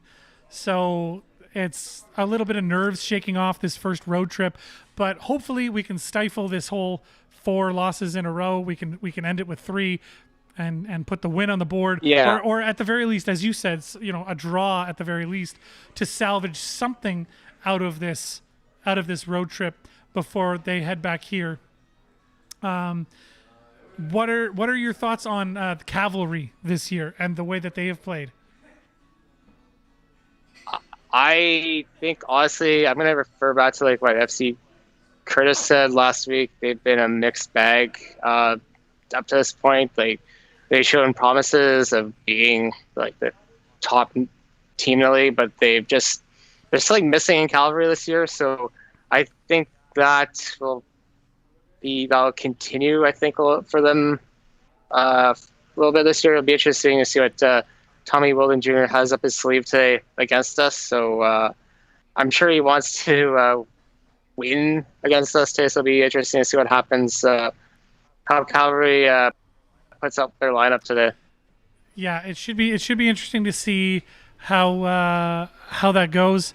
So it's a little bit of nerves shaking off this first road trip, but hopefully we can stifle this whole 4 losses in a row. We can end it with 3 and put the win on the board. Yeah. Or at the very least, as you said, a draw at the very least, to salvage something out of this road trip before they head back here. What are your thoughts on the Cavalry this year and the way that they have played? I think honestly, I'm going to refer back to what FC Curtis said last week. They've been a mixed bag up to this point. They shown promises of being the top team in the league, but they're still missing in Cavalry this year. So I think that'll continue. I think for them little bit this year. It'll be interesting to see what Tommy Wilden Jr. has up his sleeve today against us. So I'm sure he wants to win against us today. So it'll be interesting to see what happens. How Calgary puts up their lineup today. Yeah, it should be interesting to see how that goes.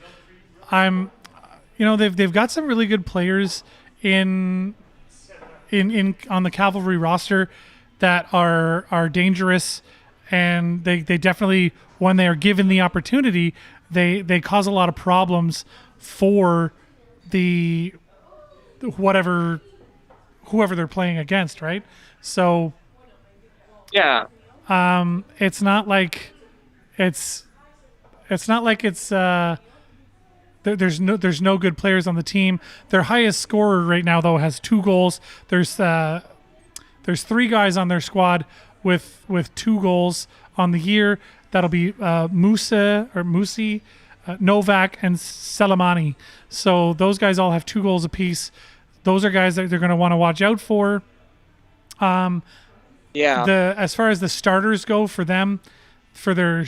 They've got some really good players in on the Cavalry roster that are dangerous, and they definitely, when they are given the opportunity, they cause a lot of problems for the whoever they're playing against, right? So yeah, it's not like it's there's no good players on the team. Their highest scorer right now, though, has 2 goals. There's 3 guys on their squad with 2 goals on the year. That'll be Musi, Novak, and Selemani. So those guys all have 2 goals apiece. Those are guys that they're going to want to watch out for. As far as the starters go for them, for their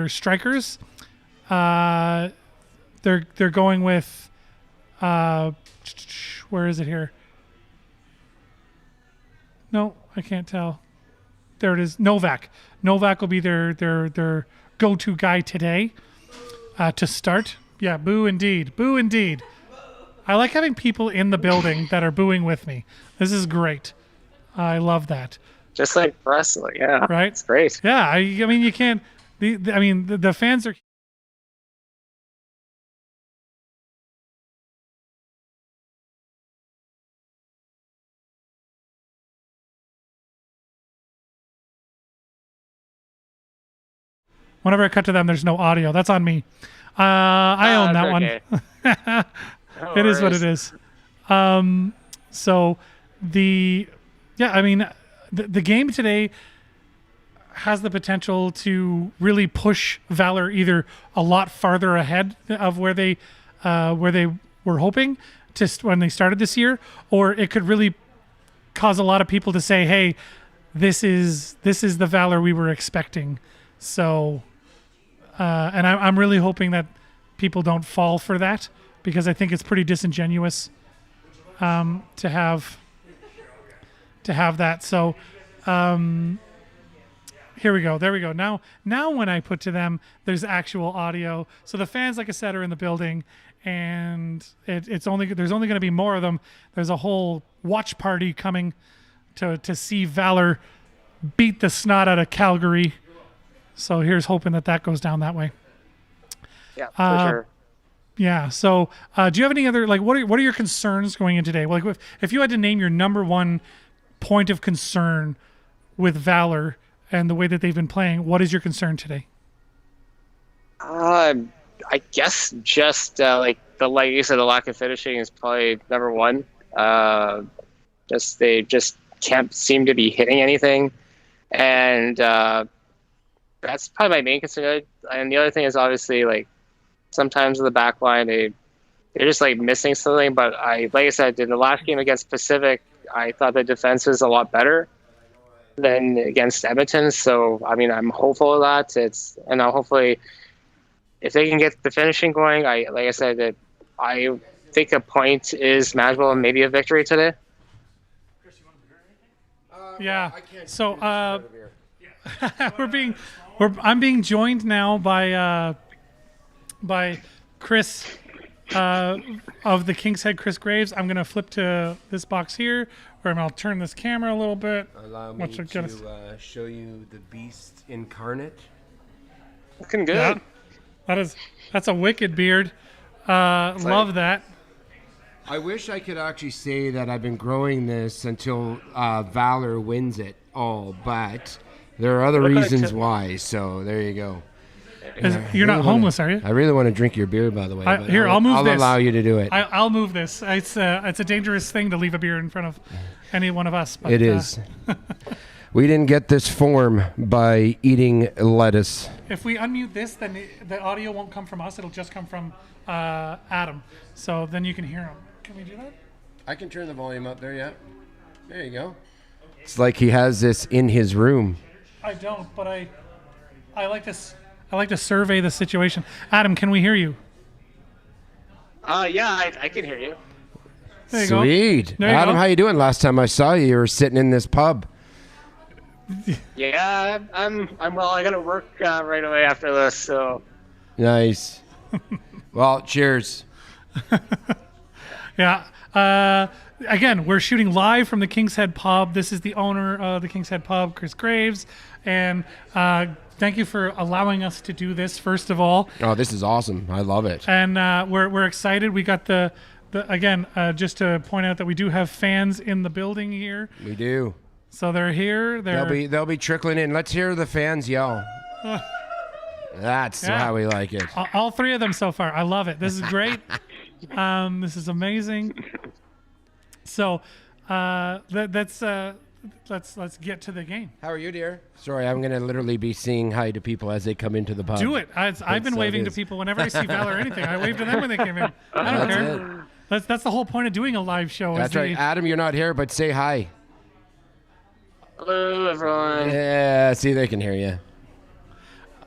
strikers, they're going with where is it here? No, I can't tell. There it is. Novak. Novak will be their go-to guy today to start. Yeah, boo indeed. Boo indeed. I like having people in the building that are booing with me. This is great. I love that. Just like wrestling, yeah. Right? It's great. Yeah, I mean, you can't. The fans are. Whenever I cut to them, there's no audio. That's on me. I own that okay. one. It is what it is. So the game today has the potential to really push Valour either a lot farther ahead of where they were hoping to when they started this year, or it could really cause a lot of people to say, "Hey, this is the Valour we were expecting." So, and I'm really hoping that people don't fall for that, because I think it's pretty disingenuous to have that. So here we go. There we go. Now when I put to them, there's actual audio. So the fans, like I said, are in the building, and there's only going to be more of them. There's a whole watch party coming to see Valour beat the snot out of Calgary. So here's hoping that goes down that way. Yeah, for sure. Yeah. So, do you have any other, like, what are your concerns going in today? Like, if you had to name your number one point of concern with Valour and the way that they've been playing, what is your concern today? I guess just like you said, the lack of finishing is probably number one. They just can't seem to be hitting anything, and that's probably my main concern. And the other thing is obviously, like, sometimes in the back line they're just like missing something. But like I said, in the last game against Pacific, I thought the defense was a lot better than against Edmonton. So I mean, I'm hopeful of that. Hopefully, if they can get the finishing going, like I said, that I think a point is manageable and maybe a victory today. Yeah. So I'm being joined now by Chris of the King's Head, Chris Graves. I'm gonna flip to this box here, where I'll turn this camera a little bit. Allow me to show you the beast incarnate. Looking good. Yeah, that's a wicked beard. Love that. I wish I could actually say that I've been growing this until Valour wins it all, but there are other reasons why. So there you go. You're not homeless, are you? I really want to drink your beer, by the way. I'll move this. I'll allow you to do it. I'll move this. It's a dangerous thing to leave a beer in front of any one of us. But, it is. We didn't get this form by eating lettuce. If we unmute this, then the audio won't come from us. It'll just come from Adam. So then you can hear him. Can we do that? I can turn the volume up there, yeah. There you go. It's like he has this in his room. I don't, but I like to survey the situation. Adam, can we hear you? Yeah, I can hear you. There you go. Sweet. There you Adam, go. how you doing? Last time I saw you, you were sitting in this pub. Yeah, I'm well. I gotta work right away after this, so. Nice. Well, cheers. Yeah. Again, we're shooting live from the King's Head Pub. This is the owner of the King's Head Pub, Chris Graves, and thank you for allowing us to do this. First of all, Oh, this is awesome. I love it. and we're excited. We got the again just to point out that we do have fans in the building here, We do. so they're here. They'll be trickling in. Let's hear the fans yell. That's Yeah. how we like it. all three of them so far. I love it. This is great. This is amazing. So let's get to the game. How are you, dear? Sorry, I'm gonna literally be saying hi to people as they come into the pub. Do it. I've been so waving it to is. people whenever I see Valor or anything. I wave to them when they came in. I don't That's care. That's the whole point of doing a live show. That's right. Adam, you're not here, but say hi. Hello, everyone. Yeah, see, they can hear you.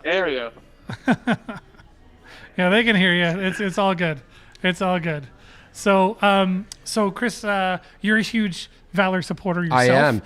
There we go. Yeah, they can hear you. It's all good. It's all good. So Chris, you're a huge Valor supporter yourself. I am.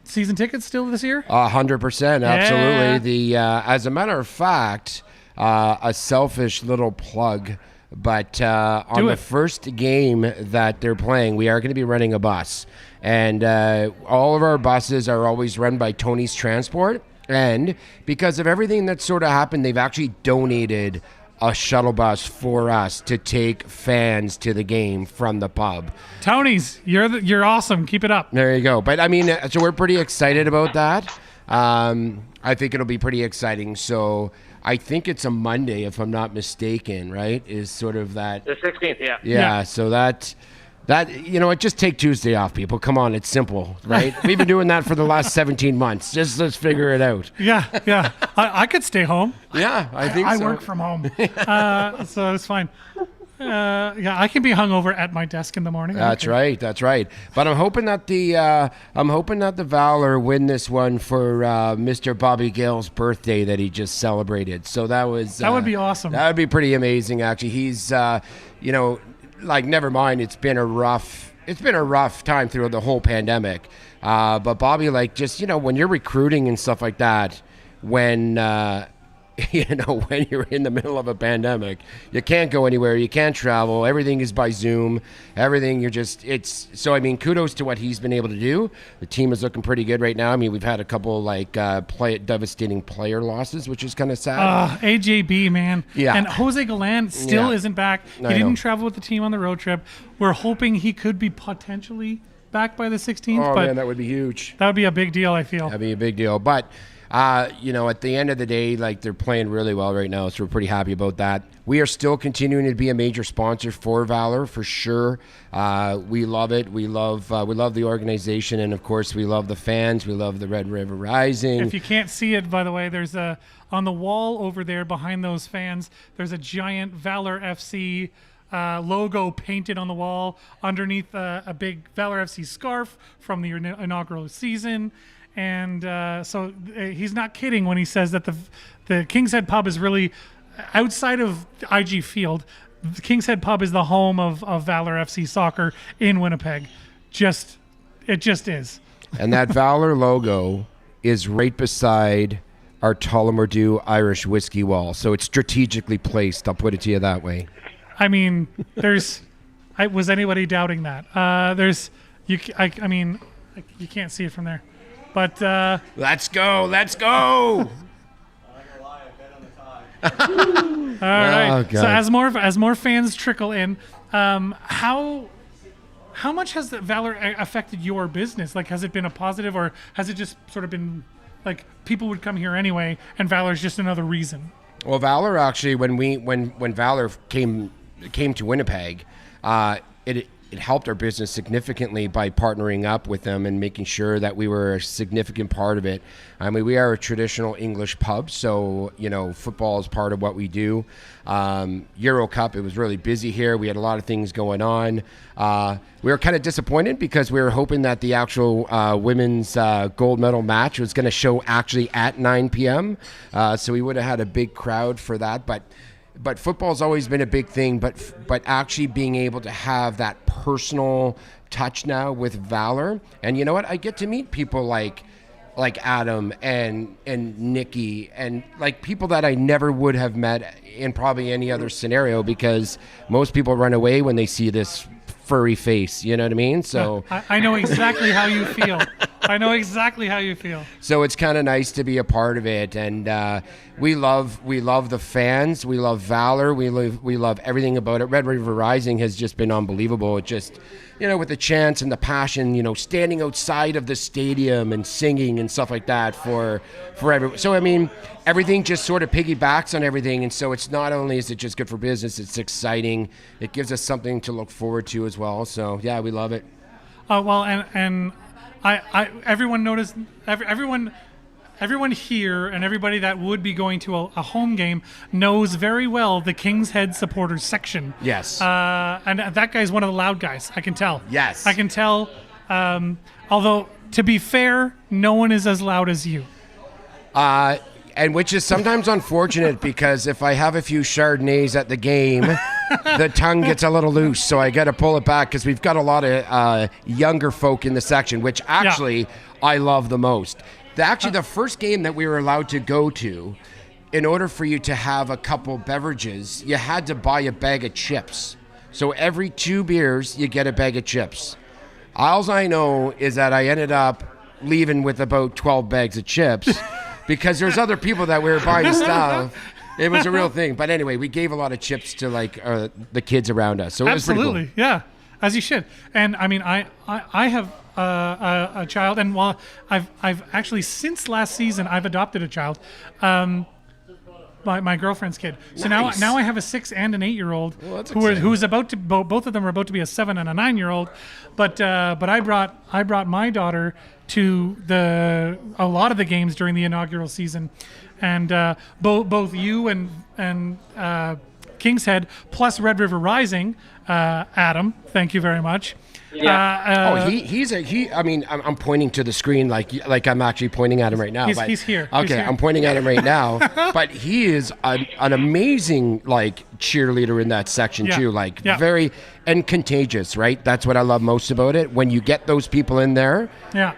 Season tickets still this year? 100%, absolutely. The as a matter of fact, a selfish little plug, but on Do the it. first game that they're playing, we are going to be running a bus, and all of our buses are always run by Tony's Transport. And because of everything that sort of happened, they've actually donated a shuttle bus for us to take fans to the game from the pub. Tony's, you're awesome. Keep it up. There you go. But I mean, so we're pretty excited about that. I think it'll be pretty exciting. So I think it's a Monday, if I'm not mistaken, right? Is sort of that. The 16th, yeah. Yeah. So that just take Tuesday off, people. Come on, it's simple, right? We've been doing that for the last 17 months. Just let's figure it out. Yeah. I could stay home. Yeah, I think I so. work from home, so it's fine. Yeah, I can be hungover at my desk in the morning. That's right. But I'm hoping that the Valor win this one for Mr. Bobby Gale's birthday that he just celebrated. So that would be awesome. That would be pretty amazing, actually. He's never mind. It's been a rough time through the whole pandemic. But Bobby, when you're recruiting and stuff like that, when when you're in the middle of a pandemic, you can't go anywhere, you can't travel, everything is by Zoom, kudos to what he's been able to do. The team is looking pretty good right now. I mean, we've had a couple devastating player losses, which is kind of sad. AJB, man. Yeah. And Jose Galan still Yeah. isn't back. He I didn't know. travel with the team on the road trip. We're hoping he could be potentially back by the 16th, Oh but man, that would be huge. that would be a big deal, I feel. That'd be a big deal. But, at the end of the day, they're playing really well right now, so we're pretty happy about that. We are still continuing to be a major sponsor for Valor, for sure. We love it. We love the organization, and, of course, we love the fans. We love the Red River Rising. If you can't see it, by the way, there's on the wall over there behind those fans, there's a giant Valour FC logo painted on the wall underneath a big Valour FC scarf from the inaugural season. And so he's not kidding when he says that the King's Head Pub is really, outside of IG Field, the King's Head Pub is the home of Valour FC soccer in Winnipeg. It just is. And that Valor logo is right beside our Tullamore Irish whiskey wall. So it's strategically placed. I'll put it to you that way. I mean, was anybody doubting that? You can't see it from there. But Let's go. all right. Oh, God. So as more fans trickle in, how much has the Valor affected your business? Like, has it been a positive, or has it just sort of been like people would come here anyway, and Valor's just another reason? Well, Valor actually, when Valor came to Winnipeg, it helped our business significantly by partnering up with them and making sure that we were a significant part of it. I mean, we are a traditional English pub, so, you know, football is part of what we do. Euro Cup, it was really busy here. We had a lot of things going on. We were kind of disappointed because we were hoping that the actual women's gold medal match was going to show actually at 9 p.m. So we would have had a big crowd for that. But football's always been a big thing. But actually being able to have that personal touch now with Valour, and you know what? I get to meet people like Adam and Nikki and like people that I never would have met in probably any other scenario, because most people run away when they see this furry face, you know what I mean? So I know exactly how you feel. I know exactly how you feel. So it's kind of nice to be a part of it, and we love the fans. We love Valour. We love everything about it. Red River Rising has just been unbelievable. It just, you know, with the chants and the passion, you know, standing outside of the stadium and singing and stuff like that for everyone. So I mean, everything just sort of piggybacks on everything, and so it's not only is it just good for business, it's exciting. It gives us something to look forward to as well. So yeah, we love it. Well, and everyone noticed, everyone here and everybody that would be going to a home game knows very well the King's Head supporters section. Yes. And that guy's one of the loud guys. I can tell. Yes. I can tell. Although, to be fair, no one is as loud as you. And which is sometimes unfortunate, because if I have a few Chardonnays at the game, the tongue gets a little loose, so I got to pull it back, because we've got a lot of younger folk in the section, which actually I love the most. The first game that we were allowed to go to, in order for you to have a couple beverages, you had to buy a bag of chips. So every 2 beers, you get a bag of chips. All I know is that I ended up leaving with about 12 bags of chips. Because there's other people that were buying stuff. It was a real thing. But anyway, we gave a lot of chips to like the kids around us. So it was pretty cool. Absolutely, yeah, as you should. And I mean, I have a child, and while I've actually since last season I've adopted a child, my girlfriend's kid. So Nice. now I have a 6 and an 8-year-old Well, that's who's about to both of them are about to be a 7 and a 9-year-old. But I brought my daughter to a lot of the games during the inaugural season, and both you and King's Head plus Red River Rising, Adam, thank you very much. Yeah. I mean, I'm pointing to the screen like I'm actually pointing at him right now. He's here. Okay, He's here. I'm pointing at him right now. But he is an amazing like cheerleader in that section too. Like very and contagious, right? That's what I love most about it. When you get those people in there. Yeah.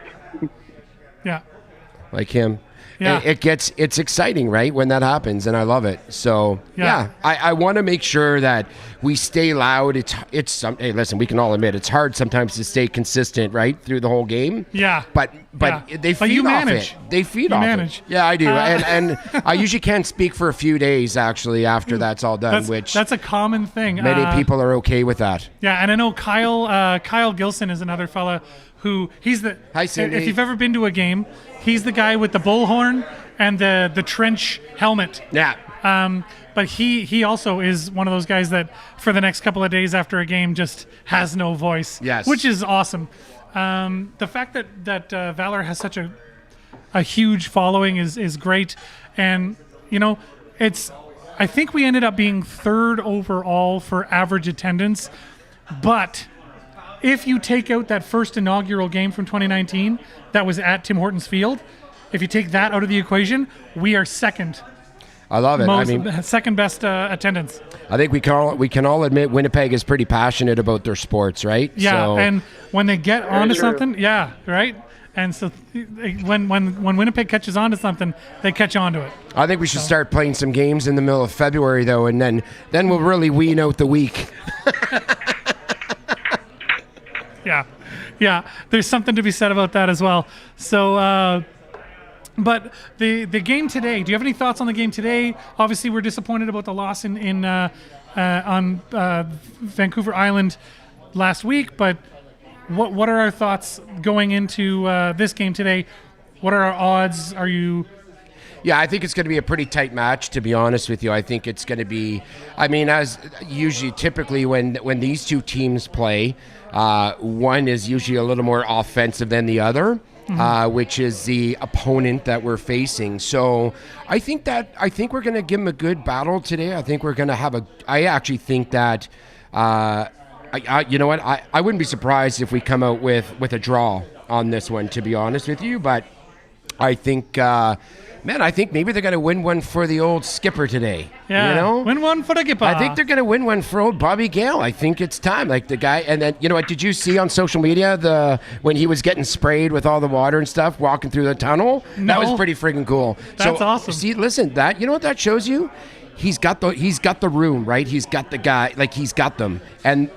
Like him. Yeah. It's exciting, right, when that happens, and I love it. So I want to make sure that we stay loud. Hey, listen, we can all admit it's hard sometimes to stay consistent, right, through the whole game. Yeah. But they feed you off manage. it. They feed You off manage. it. Yeah, I do. And I usually can't speak for a few days actually after that's all done, That's a common thing. many people are okay with that. Yeah, and I know Kyle Gilson is another fella who Hi, Cindy. If you've ever been to a game, he's the guy with the bullhorn and the trench helmet. Yeah. But he also is one of those guys that for the next couple of days after a game just has no voice. Yes. Which is awesome. The fact that Valour has such a huge following is great, and you know I think we ended up being 3rd overall for average attendance, but if you take out that first inaugural game from 2019 that was at Tim Hortons Field, if you take that out of the equation, we are second. I love it. Second best attendance. I think we can all admit Winnipeg is pretty passionate about their sports, right? Yeah, So, and when they get onto true. something, yeah, right. And so when Winnipeg catches on to something, they catch on to it. I think we should start playing some games in the middle of February, though, and then we'll really wean out the week. Yeah. There's something to be said about that as well. So, but the game today. Do you have any thoughts on the game today? Obviously, we're disappointed about the loss on Vancouver Island last week. But what are our thoughts going into this game today? What are our odds? Yeah, I think it's going to be a pretty tight match, to be honest with you. I think it's going to be, I mean, as usually, typically when these two teams play, One is usually a little more offensive than the other, which is the opponent that we're facing. So I think we're going to give them a good battle today. I think we're going to have I actually think that, you know what? I wouldn't be surprised if we come out with a draw on this one, to be honest with you. But I think, I think maybe they're going to win one for the old skipper today. Yeah, you know? win one for the skipper. I think they're going to win one for old Bobby Gale. I think it's time. Like the guy, and then, you know what, did you see on social media when he was getting sprayed with all the water and stuff, walking through the tunnel? No. That was pretty freaking cool. That's awesome. See, listen, you know what that shows you? He's got the room, right? He's got the guy, like he's got them. And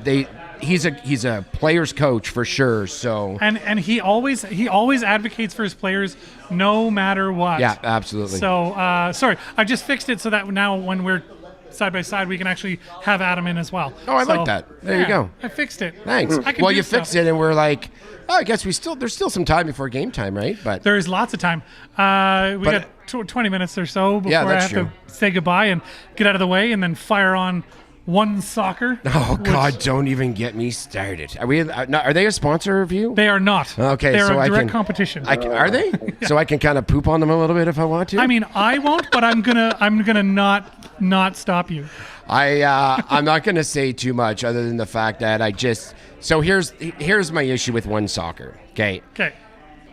he's a player's coach for sure. So and he always advocates for his players no matter what. Yeah, absolutely. So sorry, I just fixed it so that now when we're side by side, we can actually have Adam in as well. Oh, I like that. There you go. I fixed it. Thanks. I can Well, do you stuff. fixed it, and we're like, I guess there's still some time before game time, right? But There is lots of time. We got 20 minutes or so before I have to say goodbye and get out of the way, and then fire on One Soccer. Oh God! Don't even get me started. Are they a sponsor of you? They are not. Okay, they're so a I direct can- competition. Are they? So I can kind of poop on them a little bit if I want to. I mean, I won't, but I'm gonna not stop you. I'm not gonna say too much other than the fact that So here's my issue with One Soccer. Okay. Okay.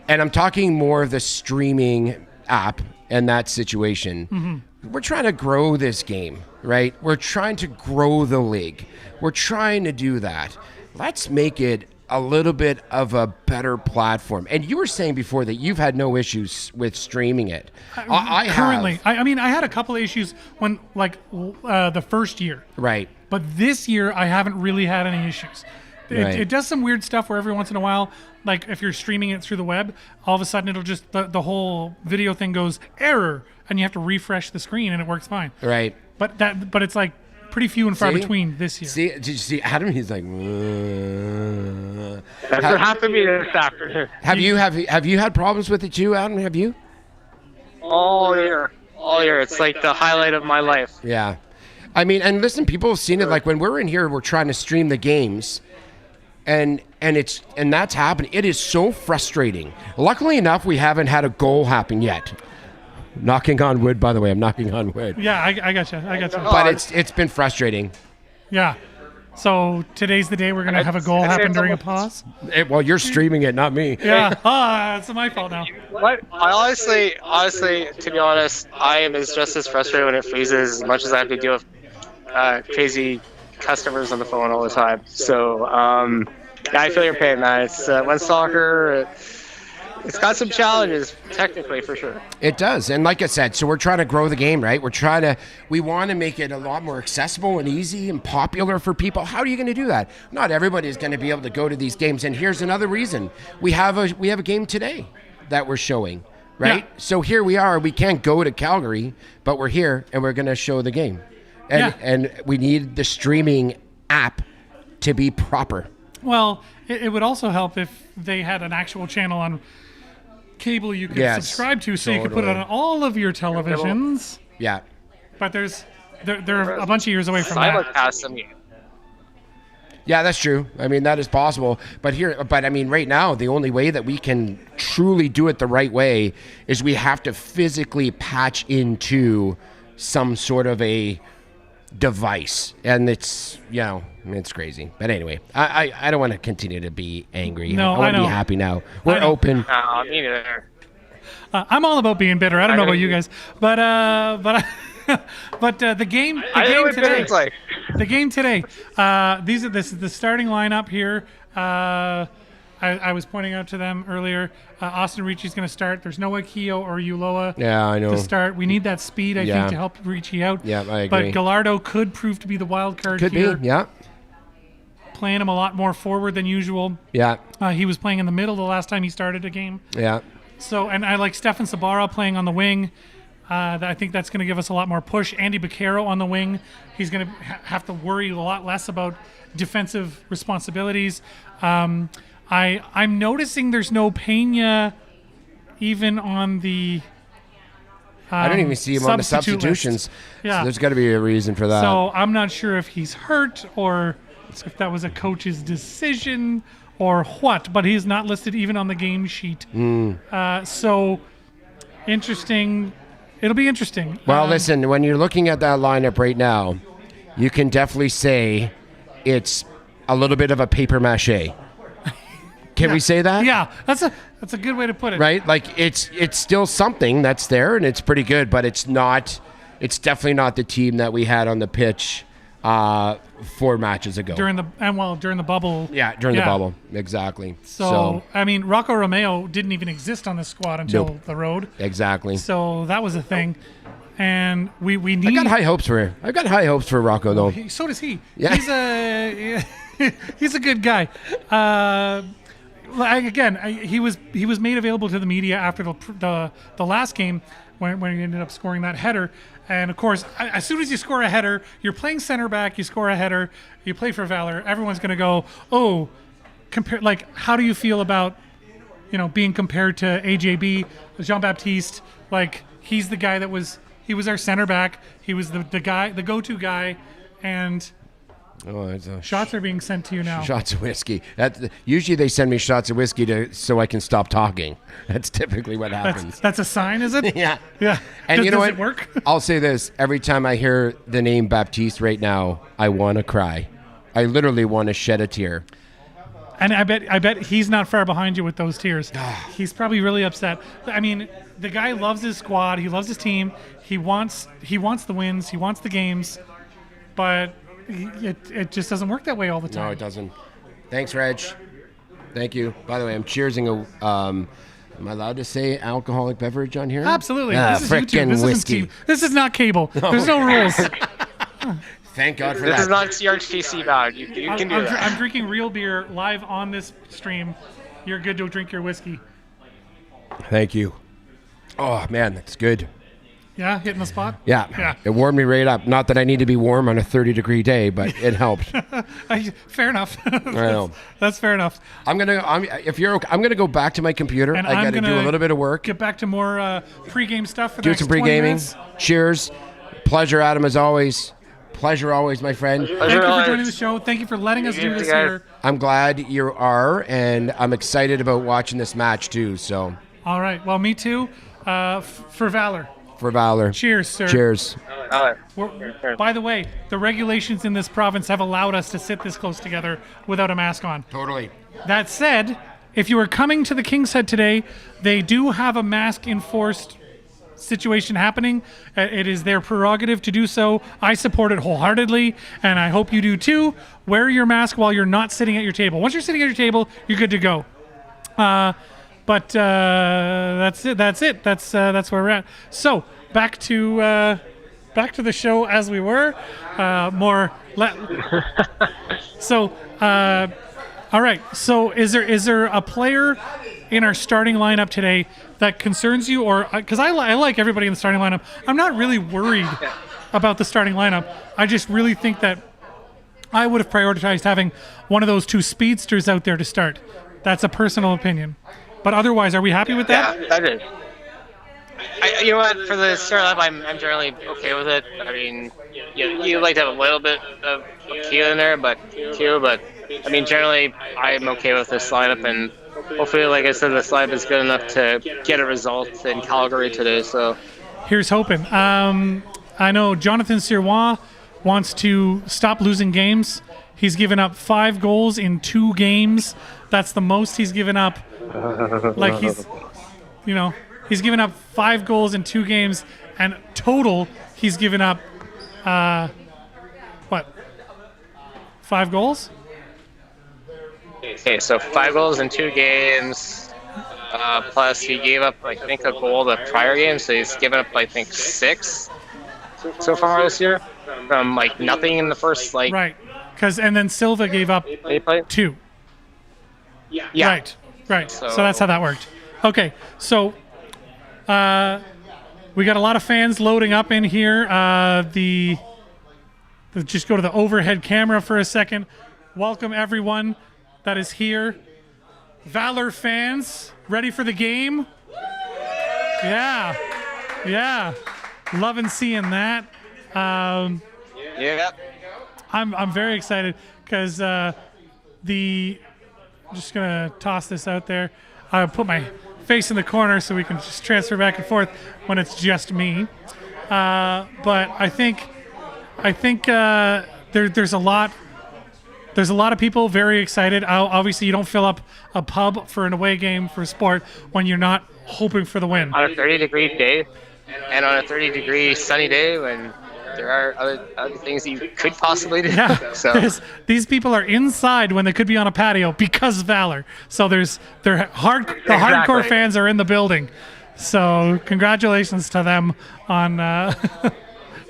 And I'm talking more of the streaming app and that situation. Mm-hmm. We're trying to grow this game, right? We're trying to grow the league. We're trying to do that. Let's make it a little bit of a better platform. And you were saying before that you've had no issues with streaming it. I Currently, have. I mean, I had a couple of issues when, the first year. Right. But this year, I haven't really had any issues. Right. It does some weird stuff where every once in a while, like if you're streaming it through the web, all of a sudden it'll just, the whole video thing goes error, and you have to refresh the screen and it works fine. Right. But it's like pretty few and far between this year. See, did you see Adam? He's like, That's what happened to me this afternoon. have you had problems with it too, Adam? Have you? All year. It's like the highlight of my life. Yeah. I mean, and listen, people have seen it. Like when we're in here, we're trying to stream the games, and that's happening. It is so frustrating. Luckily enough, we haven't had a goal happen yet. Knocking on wood, by the way. I'm knocking on wood. Yeah, I gotcha. But it's been frustrating. Yeah. So today's the day we're going to have a goal happen during a pause? Well, you're streaming it, not me. Yeah. It's my fault now. What? I honestly, to be honest, I am just as frustrated when it freezes as much as I have to deal with crazy customers on the phone all the time. So, I feel your pain, man. It's One Soccer. It's got some challenges, technically, for sure. It does. And like I said, so we're trying to grow the game, right? We want to make it a lot more accessible and easy and popular for people. How are you going to do that? Not everybody is going to be able to go to these games. And here's another reason. We have a game today that we're showing, right? Yeah. So here we are. We can't go to Calgary, but we're here and we're going to show the game. And we need the streaming app to be proper. Well, it would also help if they had an actual channel on cable you could subscribe to, so you could put it on all of your televisions. Yeah. But they're a bunch of years away from that. Simulcast them. Yeah, that's true. I mean, that is possible. But I mean, right now, the only way that we can truly do it the right way is we have to physically patch into some sort of a device. And it's, it's crazy. But anyway, I don't want to continue to be angry. No, I want I to be know. happy now. We're open. Me neither. I'm all about being bitter. I don't know about you guys, but the game today. The game today. This is the starting lineup here. I was pointing out to them earlier. Austin Ricci's going to start. There's no Akio or Uloa to start. We need that speed, I think, to help Ricci out. Yeah, I agree. But Gallardo could prove to be the wild card Could here. be, yeah. Playing him a lot more forward than usual. Yeah. He was playing in the middle the last time he started a game. Yeah. So, and I like Stefan Sabara playing on the wing. I think that's going to give us a lot more push. Andy Baccaro on the wing. He's going to have to worry a lot less about defensive responsibilities. I'm noticing there's no Pena even on the I don't even see him on the substitutions. Yeah. So there's got to be a reason for that. So I'm not sure if he's hurt or if that was a coach's decision or what, but he's not listed even on the game sheet. So interesting. It'll be interesting. Well, listen, when you're looking at that lineup right now, you can definitely say it's a little bit of a paper mache. Can we say that? Yeah, that's a good way to put it. Right? Like it's still something that's there and it's pretty good, but it's definitely not the team that we had on the pitch 4 matches ago. During the bubble. Yeah, during the bubble. Exactly. So, I mean, Rocco Romeo didn't even exist on the squad until the road. Exactly. So that was a thing. And we need. I've got high hopes for Rocco, though. So does he. Yeah. He's a good guy. He was made available to the media after the last game when he ended up scoring that header. And of course, as soon as you score a header, you're playing center back. You score a header, you play for Valour. Everyone's going to go, oh, compare. Like, how do you feel about, being compared to AJB, Jean Baptiste? Like, he's the guy he was our center back. He was the guy, the go-to guy, and. Shots are being sent to you now. Shots of whiskey. Usually they send me shots of whiskey so I can stop talking. That's typically what happens. That's a sign, is it? Yeah. Yeah. And you know does what? It work? I'll say this. Every time I hear the name Baptiste right now, I want to cry. I literally want to shed a tear. And I bet he's not far behind you with those tears. He's probably really upset. I mean, the guy loves his squad. He loves his team. He wants the wins. He wants the games. But it just doesn't work that way all the time. No, it doesn't. Thanks, Reg. Thank you. By the way, I'm cheersing am I allowed to say alcoholic beverage on here? Absolutely. This is YouTube. Frickin' whiskey. This is not cable. There's no rules. Thank God for This that. is not CRTC bound. You can do that. I'm drinking real beer live on this stream. You're good to drink your whiskey. Thank you. Oh, man, that's good. Yeah, hitting the spot? Yeah. It warmed me right up. Not that I need to be warm on a 30-degree day, but it helped. Fair enough. I know. That's fair enough. I'm gonna go back to my computer. And I I'm gotta do a little bit of work. Get back to more pre-game stuff for the Do next some 20 pre-gaming. minutes. Cheers. Pleasure, Adam, as always. Pleasure always, my friend. Thank you for joining the show. Thank you for letting us do this here. I'm glad you are, and I'm excited about watching this match too. So. All right. Well, me too. For Valour. For Valour. Cheers, sir. Cheers. By the way, the regulations in this province have allowed us to sit this close together without a mask on. Totally. That said, if you are coming to the King's Head today, they do have a mask enforced situation happening. It is their prerogative to do so. I support it wholeheartedly, and I hope you do too. Wear your mask while you're not sitting at your table. Once you're sitting at your table, you're good to go. But that's it. That's where we're at. So back to the show as we were. All right. So is there a player in our starting lineup today that concerns you, or because I like everybody in the starting lineup? I'm not really worried about the starting lineup. I just really think that I would have prioritized having one of those two speedsters out there to start. That's a personal opinion. But otherwise, are we happy with that? Yeah, that is. You know what? For the startup, I'm generally okay with it. I mean, you like to have a little bit of Q in there, but I mean, generally, I'm okay with this lineup, and hopefully, like I said, this lineup is good enough to get a result in Calgary today. So here's hoping. I know Jonathan Sirois wants to stop losing games. He's given up 5 goals in 2 games. That's the most he's given up. Like he's given up 5 goals in 2 games, and total he's given up 5 goals? Okay, so 5 goals in 2 games. Plus he gave up, I think, a goal the prior game, so he's given up, I think, 6 so far this year. From nothing in the first right, and then Silva gave up 2. Yeah. Right. So that's how that worked. Okay, so we got a lot of fans loading up in here. Just go to the overhead camera for a second. Welcome everyone that is here. Valour fans, ready for the game? Yeah. Loving seeing that. Yeah. I'm very excited because I'm just gonna toss this out there. I put my face in the corner so we can just transfer back and forth when it's just me. But I think there's a lot. There's a lot of people very excited. Obviously, you don't fill up a pub for an away game for sport when you're not hoping for the win. On a 30-degree day and on a 30-degree sunny day when there are other things you could possibly do. Yeah, So these people are inside when they could be on a patio because of Valour. So the hardcore fans are in the building. So congratulations to them on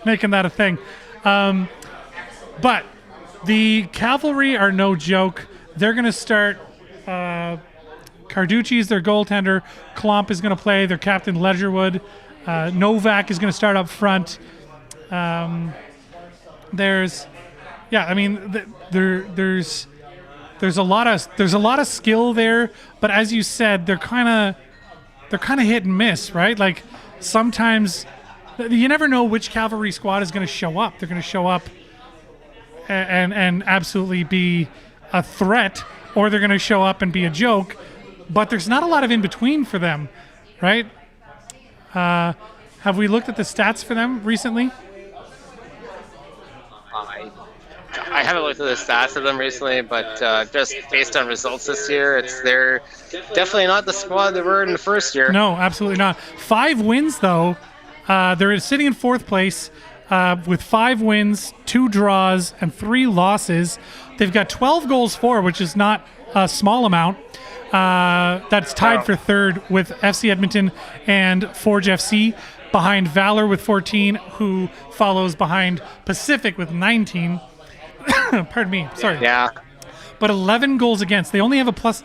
making that a thing. But the Cavalry are no joke. They're going to start. Carducci is their goaltender. Klomp is going to play. Their captain Ledgerwood. Novak is going to start up front. There's a lot of skill there. But as you said, they're kind of hit and miss, right? Like sometimes you never know which Cavalry squad is going to show up. They're going to show up and absolutely be a threat, or they're going to show up and be a joke. But there's not a lot of in between for them, right? Have we looked at the stats for them recently? I haven't looked at the stats of them recently, but just based on results this year, they're definitely not the squad they were in the first year. No, absolutely not. 5 wins, though. They're sitting in 4th place with 5 wins, 2 draws, and 3 losses. They've got 12 goals for, which is not a small amount. That's tied for 3rd with FC Edmonton and Forge FC, behind Valour with 14, who follows behind Pacific with 19. Pardon me, sorry. Yeah. But 11 goals against. They only have a plus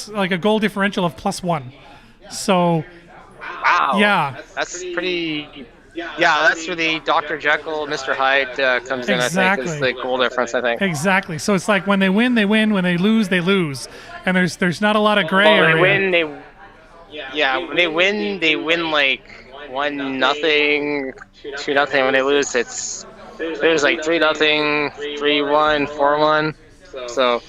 like a goal differential of +1. So, Wow. yeah. That's pretty. Yeah, that's where the Dr. Jekyll, Mr. Hyde comes in, Exactly. I think, is the goal difference, I think. Exactly. So it's like when they win, they win. When they lose, they lose. And there's not a lot of gray Well, area. when they win like 1-0, 2-0. When they lose, there's like 3-0, 3-1, 4-1. So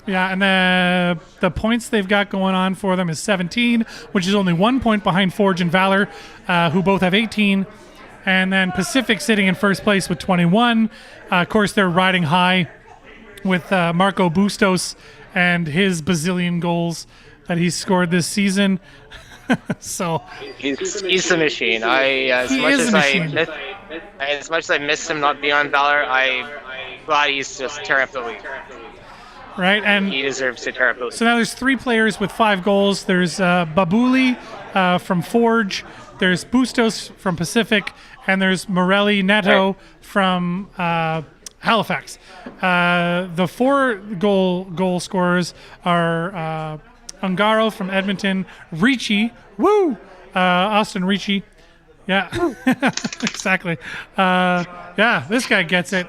Yeah, and the points they've got going on for them is 17, which is only 1 point behind Forge and Valour, who both have 18. And then Pacific sitting in first place with 21. Of course, they're riding high with Marco Bustos and his bazillion goals that he's scored this season. So he's a machine. As much as I miss him not being on Valor, I'm glad he's just tearing up the league. Right, and he deserves to tear up the league. So now there's 3 players with 5 goals. There's Babuli from Forge. There's Bustos from Pacific, and there's Morelli Neto from Halifax. The 4 goal scorers are Ungaro from Edmonton, Ricci, Austin Ricci. Yeah, exactly. Yeah, this guy gets it.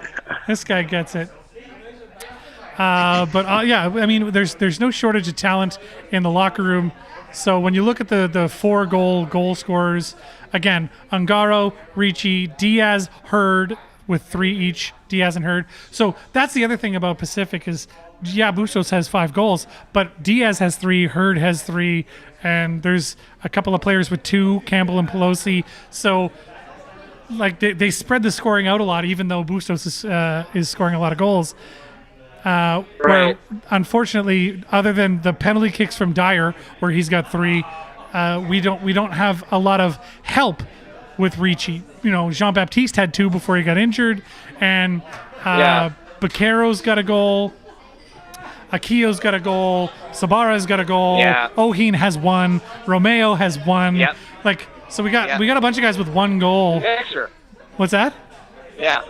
Yeah, I mean, there's no shortage of talent in the locker room. So when you look at the 4 goal scorers, again, Ungaro, Ricci, Diaz, Hurd with 3 each. Diaz and Hurd. So that's the other thing about Pacific is, yeah, Bustos has 5 goals, but Diaz has 3, Hurd has 3, and there's a couple of players with 2, Campbell and Pelosi. So like they spread the scoring out a lot, even though Bustos is scoring a lot of goals. Where unfortunately, other than the penalty kicks from Dyer, where he's got 3, we don't have a lot of help with Ricci. You know, Jean-Baptiste had 2 before he got injured, and Baccaro's got a goal. Akio's got a goal. Sabara's got a goal. Yeah. Oheen has 1. Romeo has 1. Yep. Like, so we got a bunch of guys with 1 goal. Mixture. What's that? Yeah.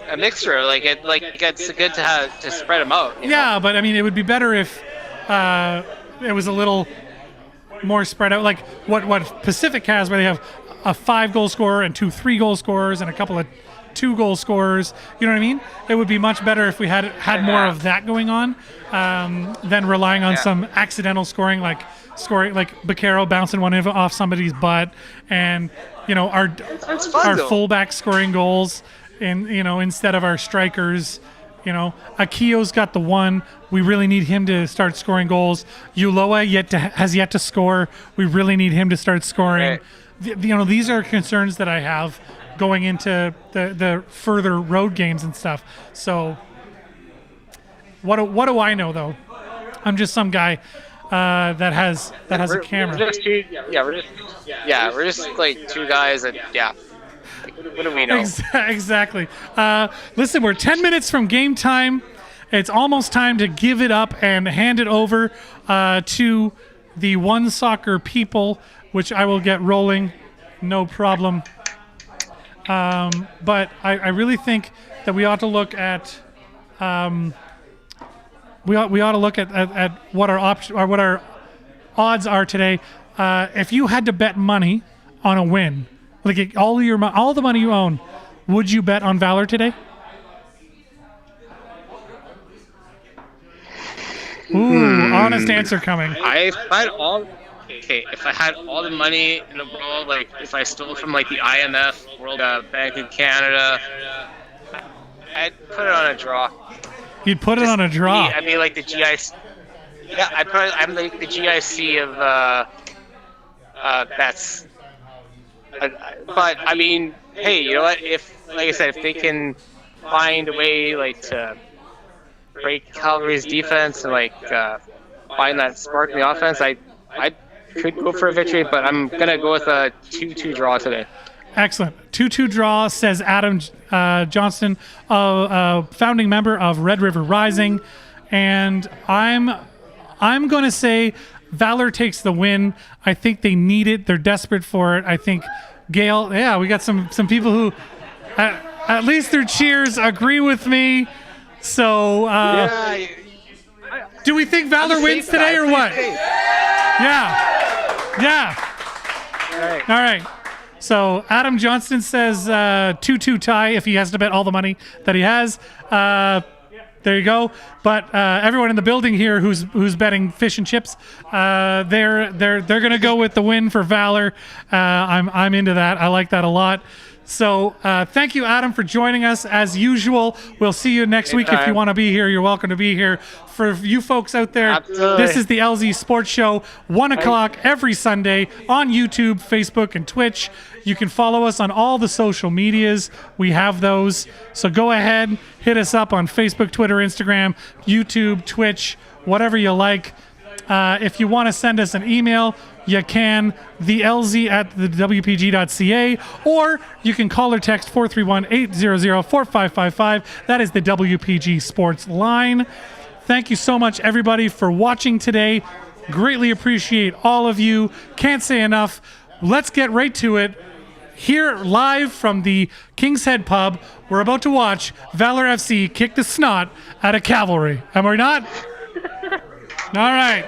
A mixture, it's good to spread them out. Yeah, but I mean, it would be better if it was a little more spread out, like what Pacific has, where they have a 5 goal scorer and 2 3-goal scorers and a couple of 2-goal scorers. You know what I mean? It would be much better if we had more of that going on than relying on some accidental scoring, like Baccaro bouncing one off somebody's butt, and our fullback scoring goals. instead of our strikers. Akio's got the 1. We really need him to start scoring goals. Uloa has yet to score. We really need him to start scoring. Right. These are concerns that I have going into the further road games and stuff. So what do I know though? I'm just some guy that has a camera. We're just like two guys that what do we know? Exactly. Listen, we're 10 minutes from game time. It's almost time to give it up and hand it over to the One Soccer people, which I will get rolling, no problem. But I really think that we ought to look at we ought to look at what our option or what our odds are today. If you had to bet money on a win, like all the money you own, would you bet on Valour today? Ooh, honest answer coming. If I had all the money in the world, like if I stole from like the IMF, World Bank of Canada, I'd put it on a draw. You'd put it on a draw. I mean, like the GIC. Yeah, I'm like the GIC of bets. But I mean, hey, you know what? Like I said, if they can find a way like to break Calgary's defense and like find that spark in the offense, I could go for a victory, but I'm gonna go with a 2-2 draw today. Excellent. 2-2 draw, says Adam Johnston, a founding member of Red River Rising, and I'm going to say Valour takes the win. I think they need it. They're desperate for it. I think Gail. Yeah, we got some people who, at least their cheers agree with me. So, do we think Valour wins today or what? Yeah. All right. So Adam Johnston says 2-2 tie if he has to bet all the money that he has. There you go. But everyone in the building here who's betting fish and chips, they're gonna go with the win for Valour. I'm into that. I like that a lot. So thank you, Adam, for joining us as usual. We'll see you next week if you want to be here. You're welcome to be here. For you folks out there, Absolutely. This is the LZ Sports Show, 1 o'clock every Sunday on YouTube, Facebook, and Twitch. You can follow us on all the social medias. We have those. So go ahead, hit us up on Facebook, Twitter, Instagram, YouTube, Twitch, whatever you like. If you want to send us an email, you can, thelz@thewpg.ca, or you can call or text 431-800-4555. That is the WPG Sports line. Thank you so much, everybody, for watching today. Greatly appreciate all of you. Can't say enough. Let's get right to it. Here, live from the King's Head Pub, we're about to watch Valour FC kick the snot out of Cavalry. Am I not? All right.